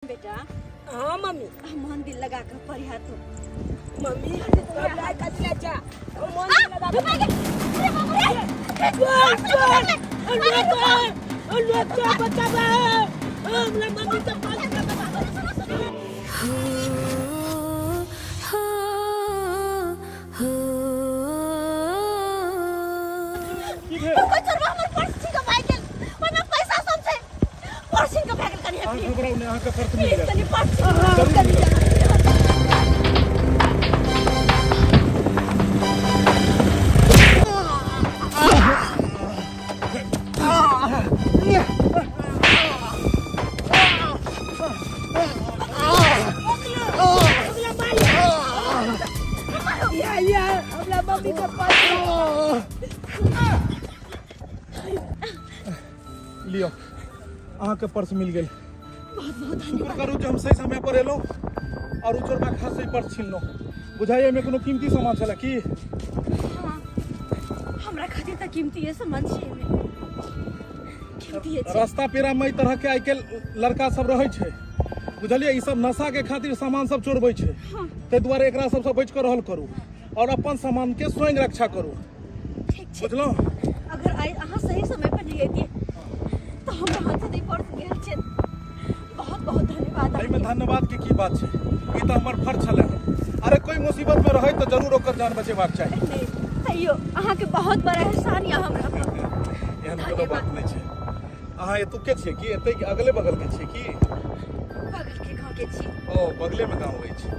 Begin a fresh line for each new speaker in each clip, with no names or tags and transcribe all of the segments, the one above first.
बेटा।
हाँ मम्मी।
मन दिल लगा कर पढ़िया तो
मम्मी का चाचा मन दिल लगा के बचावा हमरा मम्मी के पास
लियो अहाँ के पर्स मिल गए।
बहुत बहुत धन्यवाद।
करू जो हम सही समय पर एलो और उचोरबा खास से पर्स छीन लो। बुझाइए में कोनो कीमती सामान छला की?
हां हमरा खातिर त कीमती है सामान छै में कीमती है।
रास्ता पेरा में तरह के आइ के लड़का सब रहै छै, बुझलिए ई सब नशा के खातिर सामान सब चोरबै छै। ते दुआरे एकरा सब से बच कर रहल करू और अपन सामान के स्वयं रक्षा करू।
ठीक छै
बुझलो?
अगर आई अहाँ सही समय पर नहीं आती तो हमरा हाथ से नहीं पर्स गेल छै। बहुत बहुत धन्यवाद।
एहि में धन्यवाद के की बात छै, ई त हमर फर्ज छले। अरे कोई मुसीबत में रहे तो जरूर ओकर जान बचेबाक चाही।
नहीं तैयो अहाँ के बहुत बड़ा एहसान या हमरा पर।
एहन कोनो बात नहीं छै। अहाँ एतु के छियै कि एतै कि अगले बगल के छियै कि?
बगल के गांव के छी।
ओ बगले में गांव होई छै।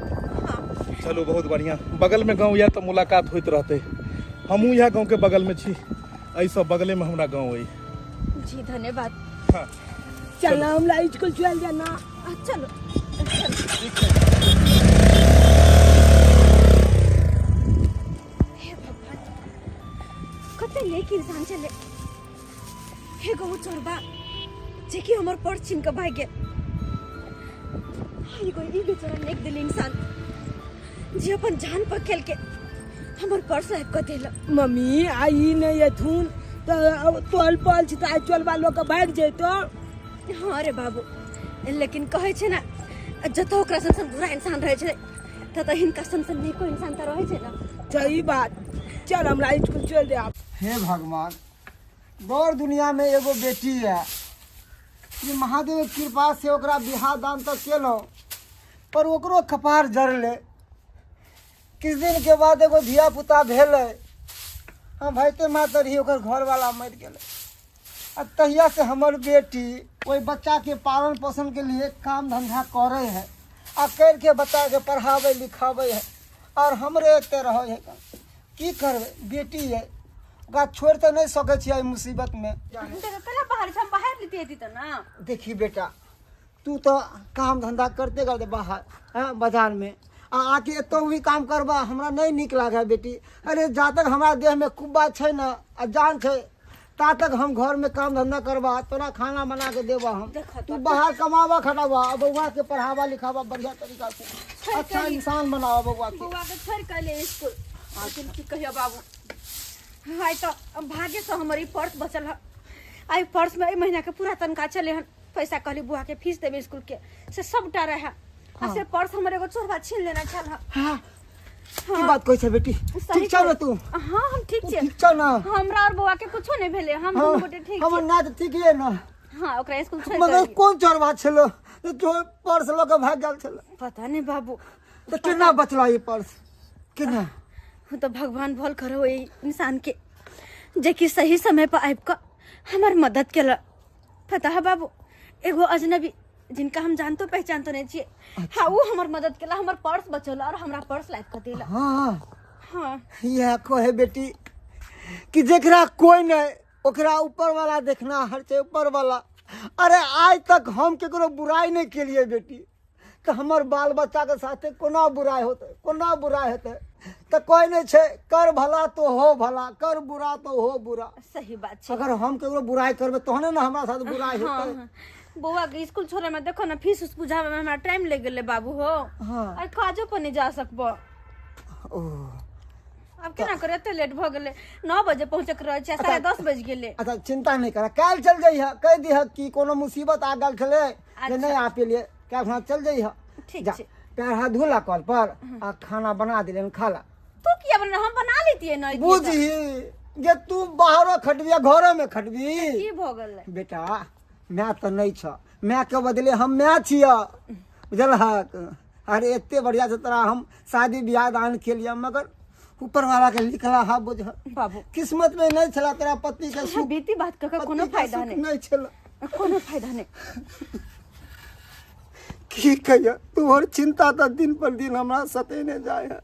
हां
चलो बहुत बढ़िया। बगल में गांव या तो मुलाकात होइत रहते। हमहू यह गांव के बगल में छी, एहि सब बगले में हमरा गांव होई।
जी धन्यवाद।
हां
चल हमरा स्कूल चल जाना।
चलो
ठीक है।
हे भगवान कते लेक इंसान चले हे गो चोरबा जे कि हमर पर्स छीन के भाग गेल। हाय गो ई बेचारा नेक दिल इंसान जे अपन जान पर खेल के हमर पर्स लाइक कर देला।
मम्मी आई नहीं थून तो तोल पल छी त चल बा लोग के भाग जइतो।
हां रे बाबू लेकिन कहे छै ना जतो ओकरा संग बुरा इंसान रहे छै त हिनका संग नेको इंसान त रहे छै ना।
सही बात। चल हमरा स्कूल चल दे आप।
हे भगवान, गौर दुनिया में एगो बेटी है कि महादेव के कृपा से ओकरा बिहार दान तक केलो पर ओकरो कपार जरले। किछ दिन के बाद एगो धिया पुता भेले। हाँ भाईते मातर ही ओकर घर वाला मर गेले। आ तहिया से हमर बेटी ओई बच्चा के पालन पोषण के लिए काम धंधा करे है आ कर के बच्चा के पढ़ावे लिखावे है और हमरे एते रहे है। की करबे, बेटी है ओकरा छोड़ तो नहीं सके छी मुसीबत में।
पहला बाहर हम बाहर लेती थी तो ना।
देखी बेटा, तू तो काम धंधा करते करते बाहर बाजार में आके एतो भी काम करबा हमरा नहीं निक लागे बेटी। अरे जा तक हमारा देह में कुब्बा छै ना आ जान छै ता तक हम घर में काम धंधा करबा, तोरा खाना बना के देबा हम। तू बाहर कमावा खटावा, बउआ के पढ़ावा लिखावा बढ़िया तरीका से, अच्छा इंसान बनावा बउआ के।
बउआ के छोड़ के ले स्कूल लेकिन की कहियो बाबू हाय तो भाग्य से हमारी पर्स बचल है। आई पर्स में महीना के पूरा तनखा चले हन। पैसा कहली बुआ के फीस देबे स्कूल के से सब डरे है। आ से पर्स हमरे एगो चोरबा छीन लेना चल है।
हां की बात कहै छै बेटी? ठीक छ ना तू?
हां हम ठीक छै।
ठीक छ ना?
हमरा और बुआ के कुछो नहीं भेले, हम दोनों गोटे ठीक
हमर ना त ठीक है ना।
हां ओकरा स्कूल छोड़
मगर कौन चोरबा छलो जो पर्स ल के भाग गेल छलो?
पता नहीं बाबू।
तो केना बचला ये पर्स? केना?
तो भगवान भल करो ये इंसान के जे कि सही समय पर आइब कर हमार मदद केला। पता है बाबू एगो अजनबी जिनका हम जानतो पहचानतो नहीं छिए। हाँ वो हमार मदद केला, हमार पर्स बचला और हमरा पर्स लाइक कर देला।
हाँ
हाँ
यह कहे बेटी कि जेकरा कोई नहीं ओकरा ऊपर वाला देखना हर से ऊपर वाला। अरे आज तक हम केकरो बुराई नहीं के लिए बेटी तो हमर बाल बच्चा के साथे कोना बुराई होते, कोना बुराई होते तो कोई नहीं छे। कर भला तो हो भला, कर बुरा तो हो बुरा।
सही बात है।
अगर हम केकरो बुराई करबे तहने ना हमरा साथ बुराई होते।
हाँ, बुआ के स्कूल छोड़े में देखो ना फीस उस बुझावे में हमारा टाइम ले गेले बाबू हो।
हाँ
और काजो पर नहीं जा सकबो। अब केना करे एते लेट भ गेले 9 बजे पहुंचे के रहे छै 10:30 बज गेले।
अच्छा चिंता नहीं करा, काल चल जाइए कह दिह कि कोनो मुसीबत आ गल छले जे नहीं आ पेलिए क्या वहाँ चल जाइ
ठीक
जा
छै।
पैर हाथ धोला कल पर आ खाना बना दिले खा ला।
तू किया बना हम बना लेती नहीं
बुझी जे तू बाहरो खटबी घरों में खटबी
की भ गेलै
बेटा मैं तो नहीं छ मैं के बदले हम मैं छिया बुझलहक। अरे एते बढ़िया से तोरा हम शादी ब्याह दान के लिए मगर ऊपर वाला के लिखला हा बुझ
बाबू
किस्मत में नहीं छला तेरा पति के सुख
बीती बात का कोनो फायदा
नहीं छला
कोनो फायदा नहीं।
की कहिया तोहर चिंता तो दिन पर दिन हमरा सतेने जाए है।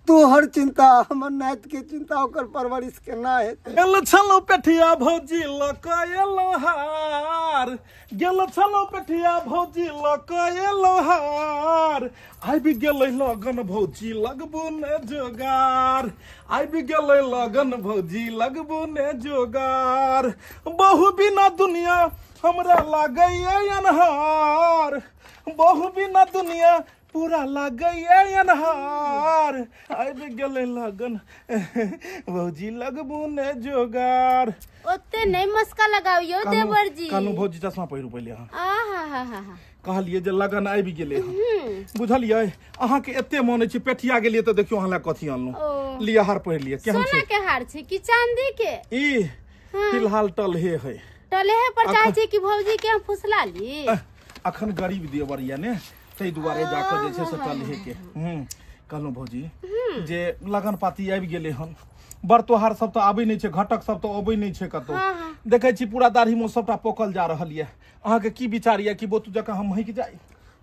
तोहर चिंता हमर नात के चिंता ओकर परवरिश के ना है।
गेल छलो पेठिया भौजी लकएलो हार गेल छलो पेठिया भौजी लकएलो हार आबि गेलै लगन भौजी लगबो ने जोगार आबि गेलै लगन भौजी लगबो ने जोगार बहु बिना दुनिया हमरा लागैए अनहार बहु बिना दुनिया पूरा लागैए अनहार आबि गेलै लगन भौजी लगबो ने जोगार।
ओते नहीं मस्का लगाओ देवर जी।
कानू भौजी चश्मा पहिरू पहिले अहाँ
आहा
कहलिए जे लगन आबि गेलै बुझलियै अहाँ के एते मानै छी पेठिया गेलिए त देखियो अहाँ ला कथी अनलु लिया हार पहिर लिए केहन
सोना
छै
के हार छे कि चांदी के?
ई फिलहाल टलहे है
टले है पर चाहे छे कि भौजी के हम फुसला ली।
अखन गरीब देवर या ने तै दुआरे जाकर जे छै से टलहे के कहलहुँ भौजी जे लगन पाती आबि गेलै हन बड़ तोहार सब तो आबै नहीं छै घटक सब तो अबै नहीं छै कतौ देखै छी पूरा दाढ़ी में सबटा पोकल जा रहल ये अहाँ के की विचार ये कि बोतू जका हम महक जाई?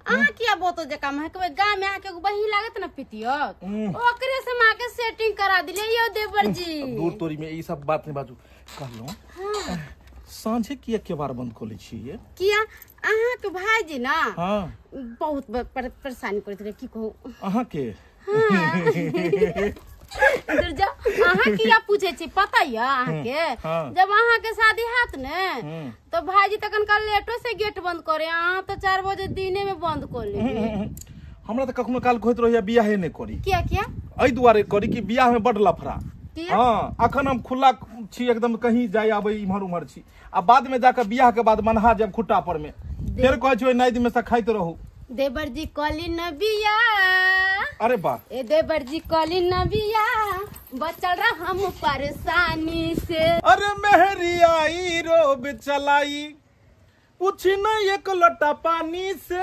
अहाँ किया बोतो जका महकबे गांव में आके बही लागत न पितियो ओकरे से मां के सेटिंग करा दिले यो देवर जी।
दूर तोरी में ई सब बात नहीं बाजू कहलहुँ सांझे किया के बार बंद खोले छी ये
किया अहाँ के भाईजी ना
हां
बहुत परेशानी करत रहे की कहू
अहाँ के
इधर जा अहाँ किया पूछे छी पता है अहाँ के जब अहाँ के शादी हाथ ने तो भाईजी तखन का लेटो से गेट बंद करे अहाँ तो 4 बजे दिने में बंद कर ले।
हमरा त कखनो काल कहत रहिया बियाहे नहीं करी
क्या क्या
एहि दुआरे करी कि बियाह में बड लफड़ा।
किया?
हाँ अखन हम खुला छी एकदम कहीं जाय आबै इम्हर उम्हर छी आ बाद में जाकर बियाह के बाद मनहा जब खुट्टा पर में फिर कहै छी नाइद में से खाइत रहू
देवर जी कली नबिया।
अरे वाह
ए देवर जी कली नबिया बचल रह हम परेशानी से।
अरे मेहरी आई रोब चलाई पूछी न एक लोटा पानी से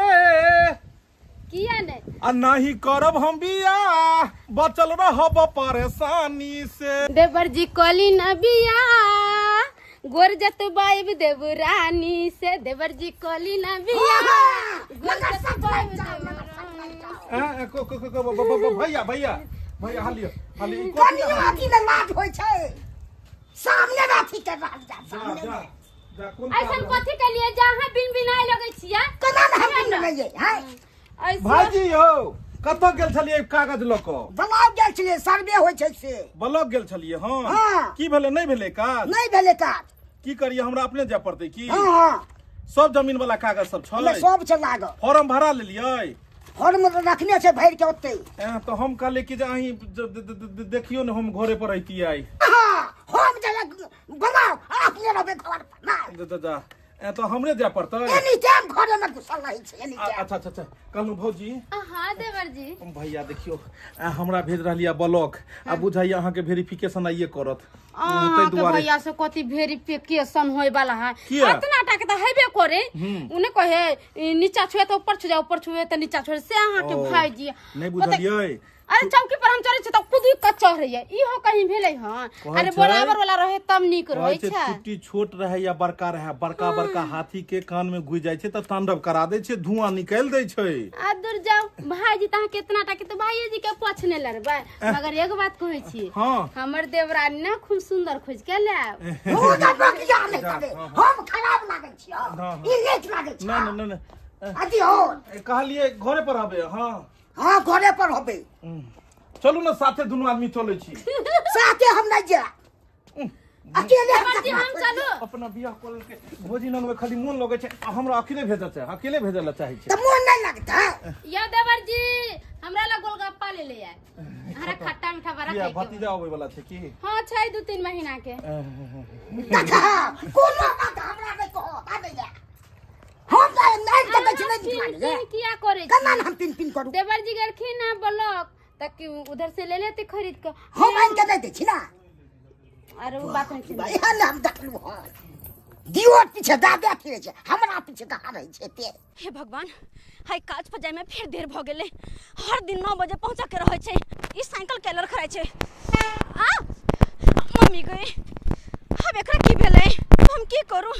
किया नहीं
आ नहीं करब हम बियाह बचल रहब परेशानी से।
देवर जी कली नबिया गोर जत बाइब देवरानी से। देवर जी कली नबिया गोर जत बाइब
भैया भैया भैया हालियो हाली
कनिया की लाज होय छै सामने राखी के राज जा सामने
जा जा कोन
ऐसन कथी के लिए जहां बिन बिनाय लगै छियै
केना हम नहीं रहिए है
भाजी हो कतौ गेल छलिए कागज ल क
ब्लॉक गेल छलिए सर्वे होय छै से
ब्लॉक गेल छलिए हां
हाँ।
की भेले नहीं भेले काज
नहीं भेले काज
की करिए हमरा अपने जाय पड़तै की
हां
सब जमीन वाला कागज सब छलै
सब छै लाग
फॉर्म भरा लेलियै
फॉर्म रखने छै भर के ओते
तो हम कहले कि जे अहीं देखियो ने हम घरे पर रहितियै आई
हां हम जगह बनाओ अपने रहे घर पर ना
जा तो हमरे जाय पड़तै
एनी टाइम घरे में घुसल रही छै एनी टाइम।
अच्छा अच्छा अच्छा कहलू भौजी
हां देवर जी
भैया देखियो हमरा भेज रहलिया ब्लॉक आ बुझाइया अहाँ के वेरिफिकेशन आइए करत
तो भैया से कथी वेरिफिकेशन होय वाला है इतना टाके त हेबे करे उने कहे नीचा छुए तो ऊपर छु जा ऊपर छुए तो नीचा छोड़े से अहाँ के भाईजी
नहीं बुझलियै
अरे चौकी पर हम चढ़े छ त खुद ही कच्चा रहिए इहो कहीं भेलै हां अरे बराबर वाला रहे तब नीक रहै छै
चुट्टी छोट रहे या बड़का रहे बड़का बड़का हाथी के कान में घुस जाय छै त तांडव करा दे छै धुआं निकाल दे छै
आ दूर जाओ भाईजी त कितना टाके तो भाईजी के पछने लरबे मगर एगो बात कहै छी
हां
हमर देवरानी ना खूब सुंदर खोज के ले
हो जा बकिया नहीं करे हम खराब लागै छी ई लेट लागै छै
ना ना ना
अति हो
कहलिए घरे पर आबे हां
हां घरे पर होबे
चलू ना साथे दुनू आदमी चलै छी
साथे हम नहीं जा अकेले
हम चलू
अपना बियाह कर के भोजी नन में खाली मन लगे छै हमरा अकेले भेजै छै अकेले भेजै ला चाहे छै
त मन नहीं लगता
या देवर जी हमरा ला गोलगप्पा ले ले आए हरा खट्टा मीठा बड़ा
बियाह
खाए
भतीजा आबै वाला छै की
हां छै 2-3 महीना के
देखा कोनो बात हमरा नहीं कहो आबे जा हम नहीं देते छी नहीं दिखा ले
किया करे
कना हम पिन पिन करू
देवर जी गेलखिन ना ब्लॉक तक उधर से ले लेते खरीद के
हम आइन के देते छी ना
अरे वो बात नहीं
भाई हाल हम देखलु ह दियो पीछे दादा फिरे छे हमरा पीछे कहां रही छे ते
हे भगवान हाय काज पर जाय में फिर देर भ गेले हर दिन 9 बजे पहुंचा के रहे छे ई साइकिल केलर खराय छे आ मम्मी गई अब एकरा की भेलै हम की करू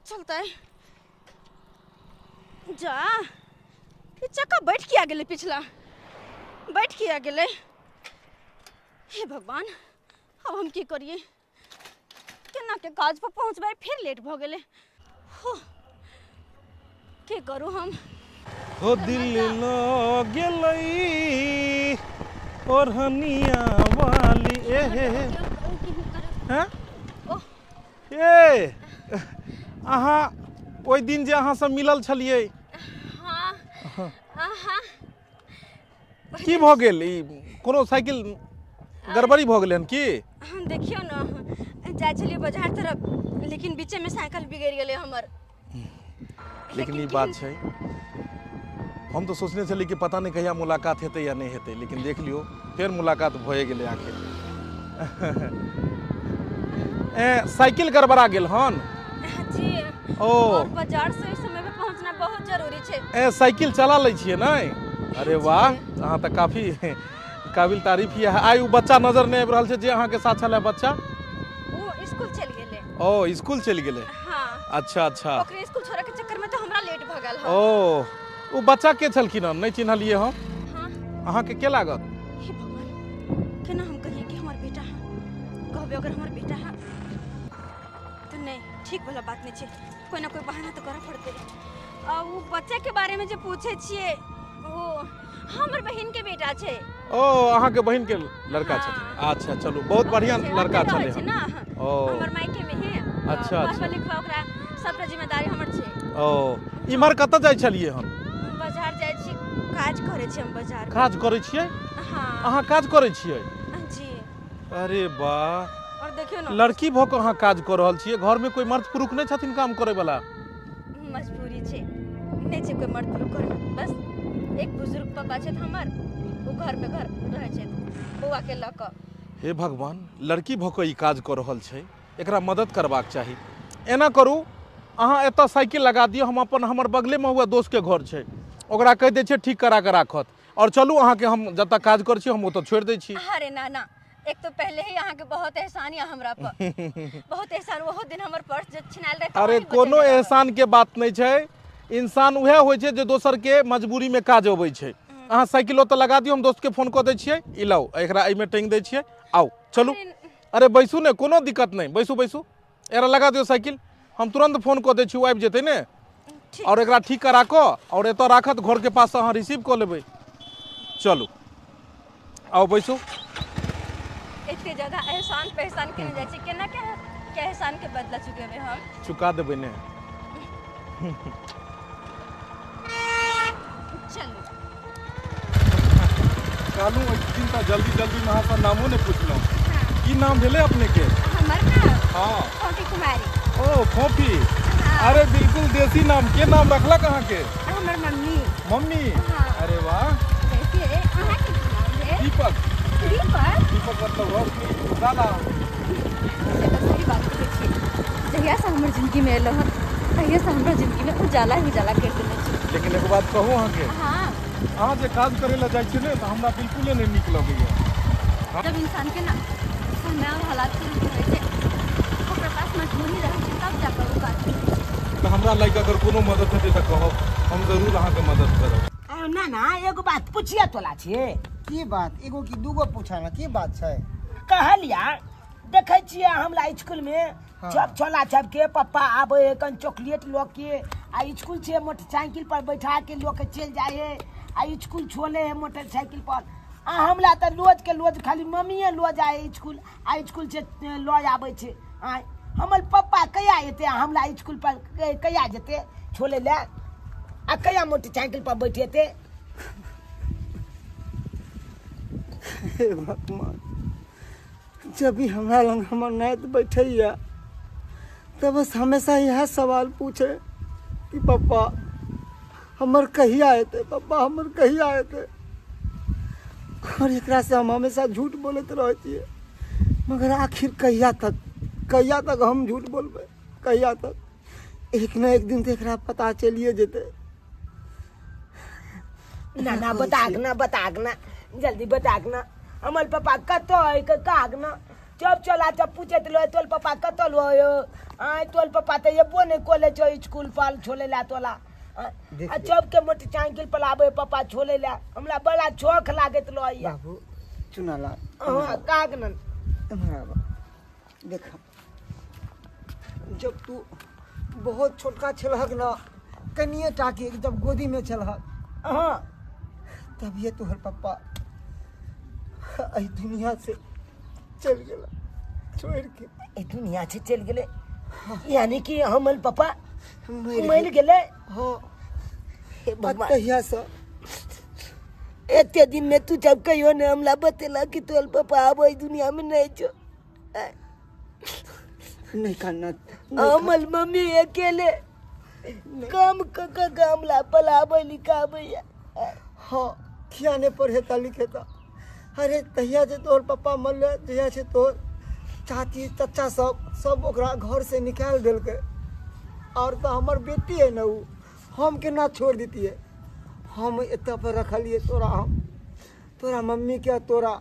चलता है जा ये चक्का बैठ के आ गेले पिछला बैठ के आ गेले हे भगवान अब हम की करिए केना के काज पर पहुंचबे फिर लेट भ गेले हो की करू हम
ओ दिल ल गेलई और हनिया वाली ए हैं ए अहाँ ओइ दिन जे अहाँ सब मिलल छलिए
हां हां
की भ गेल ई कोनो साइकिल गड़बड़ी भ गेलै हन की
देखियो न जाय छलिए बाजार तरफ लेकिन बीचे में साइकिल बिगड़ गेले हमर
लेकिन ई बात छै हम तो सोचने छली कि पता नहीं कहिया मुलाकात हेतै या नहीं हेतै लेकिन देख लियो फिर मुलाकात भए गेलै आखिर ए साइकिल गड़बड़ा गेल हन
जी
ओ
और बाजार से इस समय पे पहुंचना बहुत जरूरी छे
ए साइकिल चला लै छियै नहीं अरे वाह अहाँ तऽ काफी काबिल तारीफ है आई उ बच्चा नजर नहीं आबि रहल छै जे अहाँ के साथ छले बच्चा
वो स्कूल चल गेले
ओ स्कूल चल गेले
हां
अच्छा अच्छा
ओकरे स्कूल छोड़े के चक्कर में तो हमरा लेट भ गेल ह
ओ उ बच्चा के छलखिन हन नहीं चिन्हलिए हम
हां
अहाँ के लागत
हे भगवान केना हम कहिए कि हमार बेटा है कहबे अगर हमार बेटा है तो नहीं ठीक वाला बात नहीं छे कोई ना कोई बहाना तो करऽ पड़ते आ वो बच्चे के बारे में जे पूछे छिए वो हमर बहन के बेटा छे
ओ अहाँ के बहन के लड़का छथिन अच्छा चलो बहुत बढ़िया लड़का छले
छे ना
ओ
हमर मायके में है
अच्छा अच्छा
लिखवा ओकरा सबटा जिम्मेदारी हमर छे
ओ इमहर कत जाय छलिए हम
बाजार जाय छी काज करे छी हम बाजार
काज करे छियै
हां
अहाँ काज करे छियै
जी
अरे वाह
और देखियो ना
लड़की भ के अहाँ काज कर रहल छियै घर में कोई मर्द पुरुष नहीं छथिन काम करे वाला
मजबूरी छे नहीं छे कोई मर्द पुरुष कर बस एक बुजुर्ग पापा छे हमर वो घर पे घर रहे छे बौआ के लक
हे भगवान लड़की भ के ई काज कर रहल छै एकरा मदद करबाक चाही एना करू अहाँ एतऽ साइकिल लगा दियौ हम अपन हमर बगले में हुआ दोस्त के घर छै ओकरा कह दै छियै ठीक करा के राखत और चलू अहाँ के हम जतऽ काज कर छी हम ओतऽ छोड़ दै छी
अरे ना ना एक तो पहले ही यहाँ के बहुत एहसान है हमरा पर बहुत एहसान वो दिन हमर पर्स जे छिनाल रहे
अरे कोनो एहसान के बात नहीं छै इंसान उहे होइ छै जे दोसर के मजबूरी में काज अबै छै अहाँ साइकिल ओतऽ लगा दियौ हम दोस्त के फोन कऽ दै छियै ई लाओ एकरा एहिमे टांगि दै छियै आओ चलू अरे बैसू ने कोनो दिक्कत नहीं बैसू बैसू एकरा लगा दियौ साइकिल हम तुरंत फोन कऽ दै छी ओ आबि जेतै ने और एकरा ठीक करा कऽ और एतऽ राखत घर के पास अहाँ रिसीव कऽ लेबै चलू आओ बैसू
इतने ज्यादा एहसान पहचान के नहीं जाय छी केना के एहसान के बदला चुकेबे हम
चुका देबै ने
चलू
कालू एक दिन त जल्दी जल्दी में अहाँ नामो ने पूछलहुँ की नाम भेले अपने के
हमर ना
हाँ
छोटी कुमारी
ओ खोपी अरे बिल्कुल देसी नाम के नाम रखलक अहाँ के
हमर मम्मी
मम्मी
हाँ।
अरे वाह
कैसे अहाँ के नाम है
दीपक
दीपक
दीपक मतलब रोशनी दादा
से तो सही बात कहै छी जहिया से हमर जिंदगी में एलो हन तहिया से हमर जिंदगी में उजाला ही उजाला कर देने छी
लेकिन एक बात कहूँ अहाँ के
हां
अहाँ जे काज करे ला जाइ छी ने तो हमरा बिल्कुल नहीं नीक लगैया
जब इंसान के ना समय और हालात के रूप में छै ओकरा पास मजबूरी रहे छै तब जाकर वो काज
तो हमरा लाइक अगर कोनो मदद हेतै तो कहब हम जरूर अहाँ के मदद करब
ना ना एगो बात पूछिया तोला छे
की बात एगो की दूगो पूछा ना की बात छै
कहलिया देखे छिए हमरा स्कूल में छप छोला छप के पप्पा आबे कन चॉकलेट लो के आ स्कूल से मोटरसाइकिल पर बैठा के लोग के चल जाए आ स्कूल छोले है मोटरसाइकिल पर आ हमरा त रोज के रोज खाली मम्मीए लो जाए स्कूल आ स्कूल से लो आबे छे आ हमर पप्पा कया एते हमरा स्कूल पर कया जेते छोले ले आ कया मोटरसाइकिल पर बैठेते
हे भगवान जब भी हमरा लंग हमर नायत बैठैया तो बस हमेशा यह सवाल पूछे कि पापा हमर कहिया आए थे, पापा हमर कहिया आए थे। और एकरा से हम हमेशा झूठ बोलते रहती है, मगर आखिर कहिया तक हम झूठ बोलबे, कहिया तक? एक न एक दिन तो एकरा पता चलिए जेते।
ना बताग ना जल्दी बताग ना हमर पापा कतो है काग ना जब चला जब पूछे तो तोल पापा कतो लो आय तोल पापा तो ये बोने कॉलेज स्कूल पाल छोले ला तोला आ जब के मोटरसाइकिल पर आवे पापा छोले ला हमरा बड़ा चौक लागत लो आइया
बाबू चुनाला
हां काग ना
देखा, जब तू बहुत छोटका छलहक ना, कनिए टाके जब गोदी में छलहक,
हां
तब ये तोहर पापा आई दुनिया से चल गेला छोड़ के।
ए दुनिया से चल गेले यानी कि हमर पापा
मर
मर गेले।
हाँ
हे भगवान
तहिया से
एते दिन में तू जब कहियो ने हमला बतेला कि तोल पापा अब इस दुनिया में नहीं छो
नहीं करना।
हमल मम्मी अकेले काम हमला पलाबे लिखाबे
हाँ खियाने पढ़े था लिखे था। अरे तहिया से तोहर पापा मर गए, तहिया से तोहर चाची चाचा सब ओकरा घर से निकाल दिल के। और तो हमार बेटी है ना, वो हम के ना छोड़ देती है। हम इतना पर रखलिए तोरा, हम तोरा मम्मी के तोरा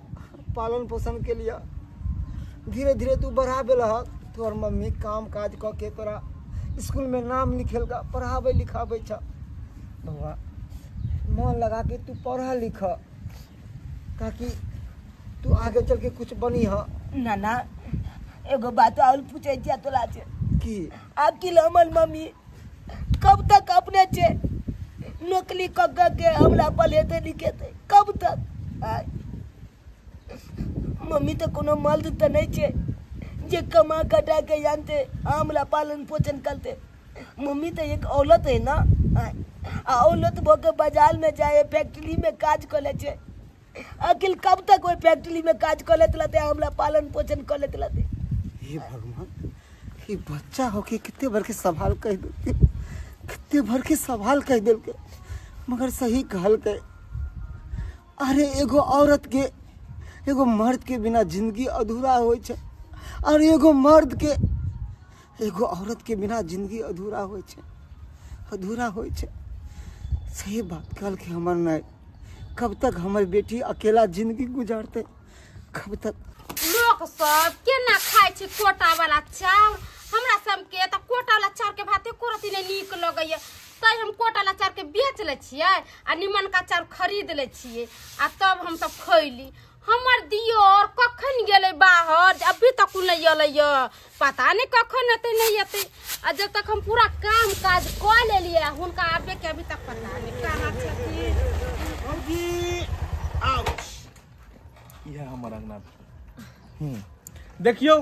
पालन पोषण के लिए धीरे धीरे तू बढ़ा बेलहक। तोहर मम्मी काम काज क के तोरा स्कूल में नाम लिखेलगा, पढ़ावे लिखावे छ। बउआ मन लगा के तू पढ़ा लिख, ताकि तू आगे चल के कुछ बनी ह।
ना एगो बात और पूछे जा तोला से
की
आकिल हमर मम्मी कब तक अपने छे नौकरी के हमरा पलेते लिखेते कब तक? आय मम्मी तो कोनो मर्द तो नहीं छे जे कमा कटा के जानते हमरा पालन पोषण करते। मम्मी तो एक औरत है ना, औरत भोके बाजार में जाए फैक्ट्री में काज कर ले छे। अकिल कब तक वो फैक्ट्री में काज कर लेते लते हमरा पालन पोषण कर लेते लते।
हे भगवान, ये बच्चा होके कितने भर के सवाल कह दे, कितने भर के सवाल कह दिल के, मगर सही कहल के। अरे एगो औरत के एगो मर्द के बिना जिंदगी अधूरा हो छे, और एगो मर्द के एगो औरत के बिना जिंदगी अधूरा हो छे, अधूरा हो छे। सही बात कहल के हमर नहीं। कब तक हमारी बेटी अकेला जिंदगी गुजारते, कब तक?
लोग सब के ना खाए छे कोटा वाला चाउर, हमरा सब के त कोटा वाला चाउर के भाते कोरती ने नीक लगैया, तै हम कोटा वाला चाउर के बेच ले छियै आ निमन का चाउर खरीद ले छियै आ तब हम सब खैली। हमर दियोर कखन गेले बाहर, अभी तक नहीं अलै, पता नहीं कखन एते नहीं एते। आ जब तक हम पूरा काम काज कर लेलिए हुनका आबे के अभी तक पता नहीं कहां छथिन।
यह हमारा अंगना। देखियो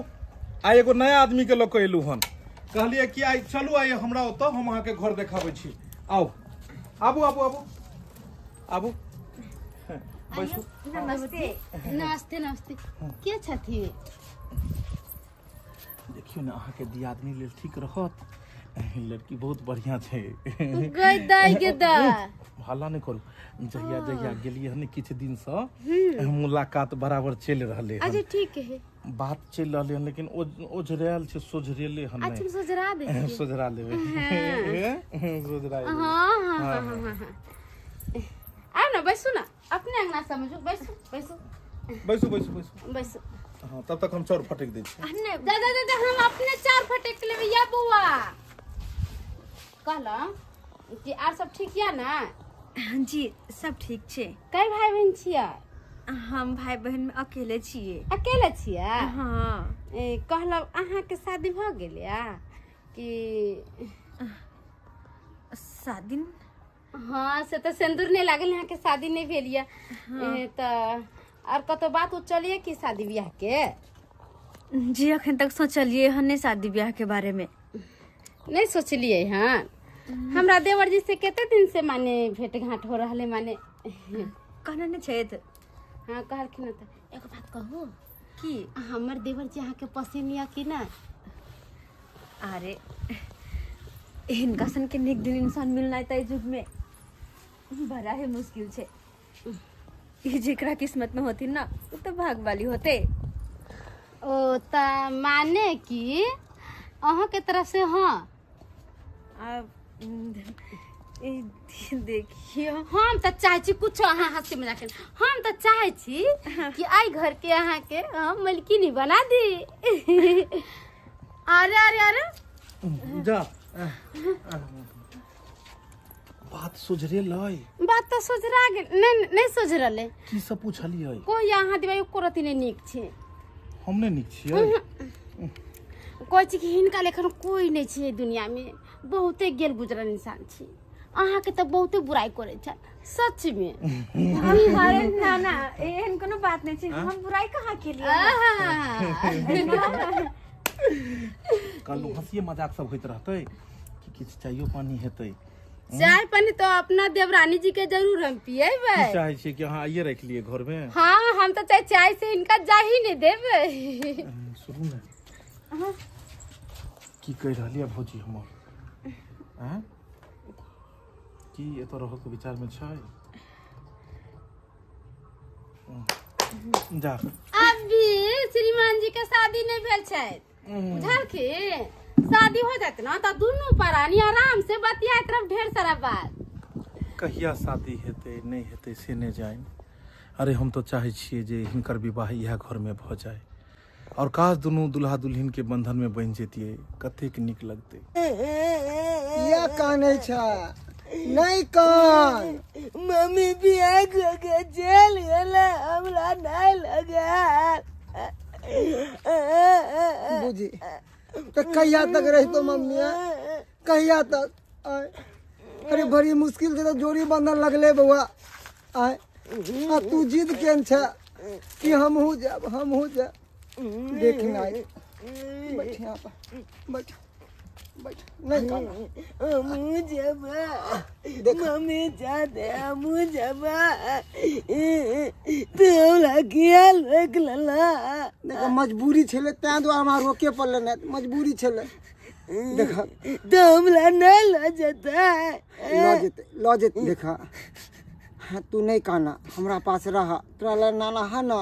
आ एगो नया आदमी के लोग एलू हन, कहलिए कि आई चलू आइए हमरा ओतऽ, हम अहाँ के घर देखाबै छी। आओ आबू आबू आबू आबू बैठू।
नमस्ते नमस्ते नमस्ते, के छथिन?
देखियो ना अहाँ के दियादनी लेल ठीक रहत, लड़की बहुत बढ़िया छे।
गई दाई के दा
हल्ला नहीं करू, जहिया जहिया गेलिए हन किछ दिन से मुलाकात बराबर चल रहले हन।
अच्छा ठीक है,
बात चल रहले हन, लेकिन ओझरेल छे, सोझरेले हन
अच्छा
नहीं।
सोजरा दे
सोझरा लेबे सोझरा लेबे।
हां आ ना बैसू ना, अपने अंगना समझो, बैसू बैसू
बैसू बैसू बैसू
बैसू।
हां तब तक हम चाउर फटक दै छी।
अन्ने दादा हम अपने चार फटक लेबे या बुआ। कहला कि आर सब ठीक या ना?
जी सब ठीक छे।
कई भाई बहन छिया?
हम भाई बहन में अकेले छिए।
अकेले छिया?
हाँ।
कहला अहाँ के शादी भ गेल या कि
शादी?
हाँ से तो सिंदूर नहीं लागल, यहाँ के शादी नहीं भेल या। तो और कतो बात चलिए कि शादी ब्याह के?
जी अखन तक सोचलिए हन शादी ब्याह के बारे में
नहीं सोचलिए। हाँ हमरा देवर जी से केते दिन से माने भेंट घाट हो रहले, माने
कहना नहीं छे।
हाँ कहलखिन न। त एगो बात कहू
कि
हमर देवर जी अहाँ के पसंद या कि ना?
अरे हिनका सन के नेक दिल इंसान मिलना त युग में बड़ा है मुश्किल छे। ई जेकरा किस्मत में होती ना वो तो भाग वाली होते।
ओ ता माने कि अहाँ के तरफ से हाँ।
अब देखियो
हम तो चाहे छी कुछ अहाँ हंसी मजाक हम तो चाहे छी कि आई घर के अहाँ के मलकिनी बना दी। अरे अरे अरे
जा बात सोझरे लय।
बात तो सोचरा गेल नहीं सोच रहले।
की सब पूछलियै?
कोई यहाँ दिवाई एको रति नहीं नीक छे।
हमने नीक छियै।
कोई छी कि हिनका लेखन कोई नहीं छे दुनिया में। बहुते गेल गुजरल इंसान छी। अहाँ के तो बहुते बुराई करे छ सच में।
अरे ना ना एहन कोनो बात नहीं छे। हम बुराई कहाँ के लिए।
कल हंसिए मजाक सब होइत रहतै कि किछ चाइयो पानी हेतै।
चाय पानी तो अपना देवरानी जी के जरूर हम पिएबे।
चाहे छी कि अहाँ आइए रख लिए घर में।
हाँ हम तो चाय से इनका जा ही नहीं देबे।
सुनू ने की कह रहलिए भौजी हमर हैं की एतो रहो के विचार में छै? जा
अभी श्रीमान जी के शादी नहीं भेल छै। बुझल की शादी हो जाते ना तो दोनों प्राणी आराम से बतिया तरफ ढेर सारा बात।
कहिया शादी हेतै नहीं हेतै से नहीं जाए। अरे हम तो चाहे छिए जे हिनकर विवाह यह घर में भ जाए और काश दोनों दुल्हा दुल्हन के बंधन में बन जेतिए कतेक निक लगते।
या काने छा नहीं कान
मम्मी भी आग लगे जेल गेला हमरा नहीं लगे।
बुझी तो कहिया तक रही तो मम्मी कहिया तक आए? अरे बड़ी मुश्किल से तो जोड़ी बंधन लगले बउआ आए। आ तू जिद केन छा कि हम हो जा देखना है। बैठ यहाँ पर बैठ बैठ नहीं खाना
मुझे मम्मी चाहते मुझे तो ख्याल रख लला।
देखो मजबूरी छले तै द्वारा हमरा रोके पड़ले नहीं मजबूरी छले। देखा
तो हमरा नहीं लो जाता
लो जेते देखा हाँ तू नहीं कहना हमरा पास रहा तोरा ला नाना है ना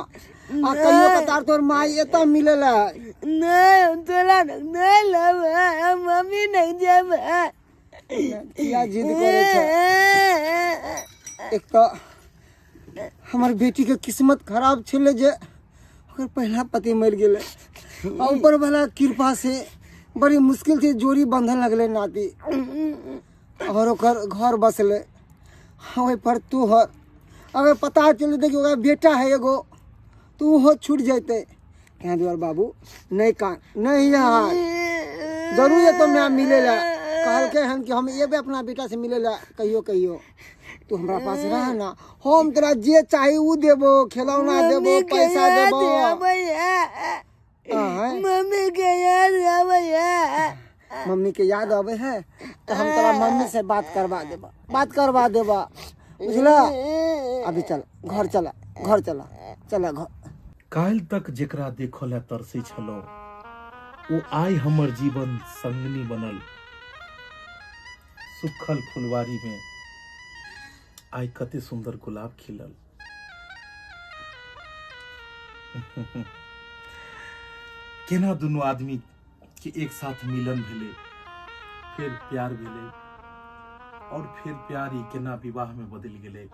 आ कहियो कतार तोर माई एता मिलेला
नहीं तोरा नहीं लब मम्मी नहीं जब
किया जिद करे छे। एक तो हमर बेटी के किस्मत खराब छले जे ओकर पहला पति मर गेले और ऊपर वाला कृपा से बड़ी मुश्किल से जोड़ी बंधन लगले नाती और ओकर घर बसले। हाँ पर तू हर अगर पता चल कि ओकर बेटा है एगो तू हो छूट जाते कह द्वार बाबू नहीं कान नहीं यार जरूर ये तो मैं मिलेला कहल के हम कि हम ये भी अपना बेटा से मिलेला कहियो कहियो तू हमरा पास रह ना हम तेरा जे चाहे ऊ देबो खिलौना देबो पैसा देबो।
मम्मी के याद आवे
मम्मी के याद आवे है तो हम तेरा मम्मी से बात करवा देबा बुझला। अभी चल घर चला घर।
काल तक जेकरा देखल है तरसे छलो वो आय हमर जीवन संगनी बनल। सुखल फुलवारी में आय कते सुंदर गुलाब खिलल। केना दोनों आदमी के एक साथ मिलन भेले फिर प्यार भेले और फिर प्यार ही केना विवाह में बदल गेले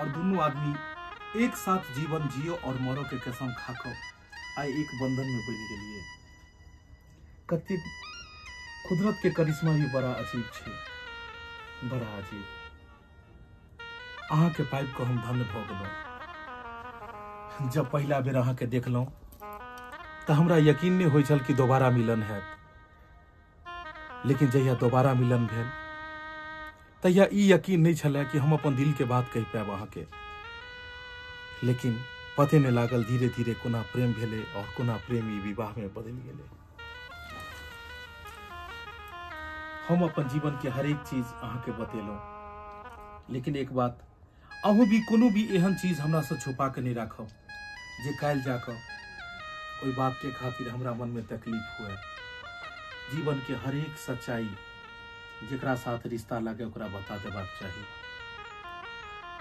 और दोनों आदमी एक साथ जीवन जियो और मरो के कसम खाको आय एक बंधन में बन गेलिए। कते कुदरत के करिश्मा भी बड़ा अजीब छे बड़ा अजीब। अहाँ के पाइप को हम धन्य भ गेलहुं। जब पहला बेर अहाँ के देखलहुं तो हमरा यकीन नहीं होई छल कि दोबारा मिलन है। लेकिन जहिया दोबारा मिलन भेल तहिया ई यकीन नहीं छले कि हम अपन दिल के बात कह पाएब अहाँ के। लेकिन पते नहीं लागल धीरे धीरे कोना प्रेम भेले और कोना प्रेम ई विवाह में बदल गेले। हम अपन जीवन के हर एक चीज अहाँ के बतेलहुं। लेकिन एक बात अहूँ भी कोनो भी एहन चीज हमरा से छुपा के नहीं राखब जे काल जाकर ओई बात के खातिर हमरा मन में तकलीफ हुए जीवन के हर एक सच्चाई जेकरा साथ रिश्ता लगे ओकरा बता देबाक चाही।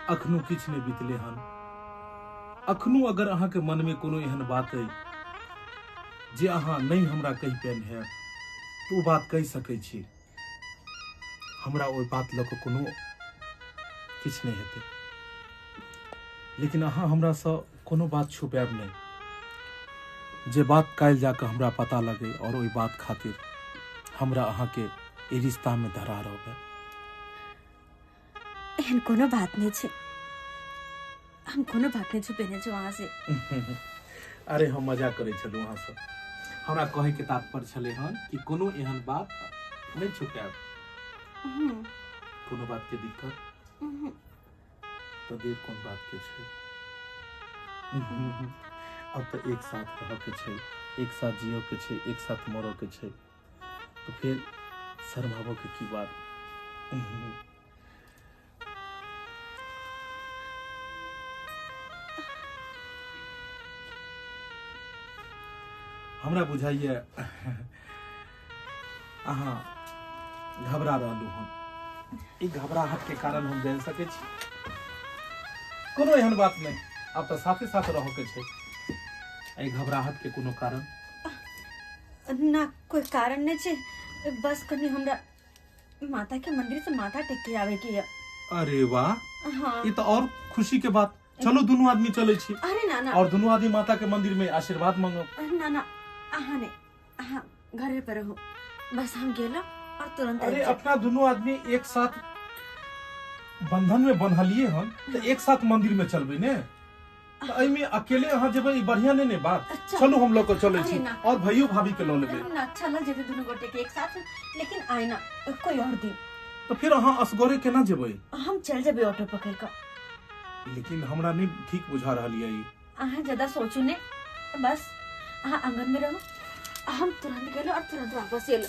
अखनो किछ नहीं बीतले हन, अखनो अगर अहाँ के मन में कोनो एहन बात है जे अहाँ नहीं हमरा कहि पेन है तो वो बात कहि सकै छी। हमरा ओहि बात लऽ कऽ कोनो किछ नहीं हेतै, लेकिन अहाँ हमरा से कोनो बात छुपायब नहीं। जे बात काल्हि जाके हमरा पता लगे और ओहि बात खातिर हमरा अहाँ के ई रिश्ता में दरार होबे।
एहन कोनो बात नहीं छे, हम कोनो बात नहीं छुपेने छो अहाँ से।
अरे हम मजाक करे छलू अहाँ से। हमरा कहे के तात्पर्य छले हन कि कोनो एहन बात नहीं छुपायब। कोनो बात के दिक्कत तो देर कौन बात के छे। अब तो एक साथ रह के छे, एक साथ जियो के छे, एक साथ मरो के छे, तो फिर शर्मावो के की बात। हमरा बुझाइए अहाँ घबरा रहलू हम। ई घबराहट के कारण हम जान सके छी कोनो एहन बात नहीं, अब तो साथे साथ रहो के छे। ई घबराहट के कोनो कारण
ना कोई कारण नहीं छे, बस कनी हमरा माता के मंदिर से माथा टेक के आवे की है।
अरे वाह,
हाँ।
ये तो और खुशी के बात। चलो दोनों आदमी चले छी
अरे ना ना
और दोनों आदमी माता के मंदिर में आशीर्वाद मांगो।
ना ना अहाँ ने अहाँ घरे पर रहो, बस हम गेलो और तुरंत
अरे
आबि जाएब।
अपना दोनों आदमी एक साथ बंधन में बंधलिए हम तो एक साथ मंदिर में चलबे ने। तो एहि में अकेले अहाँ जेबे ई बढ़िया नहीं ने बात।
अच्छा।
चलो हम लोग को चले
अरे
छी
ना।
और भैयो भाभी के लो लेबे।
ना चल जेते दोनों गोटे के एक साथ, लेकिन आए ना कोई और दिन
तो फिर अहाँ असगरे केना जेबे?
हम चल जेबे ऑटो पकड़ कर।
लेकिन हमरा नहीं ठीक बुझा रहलिए ई।
अहाँ ज्यादा सोचू ने, बस अहाँ आंगन में रहो, हम तुरंत गेलो और तुरंत वापस एलो।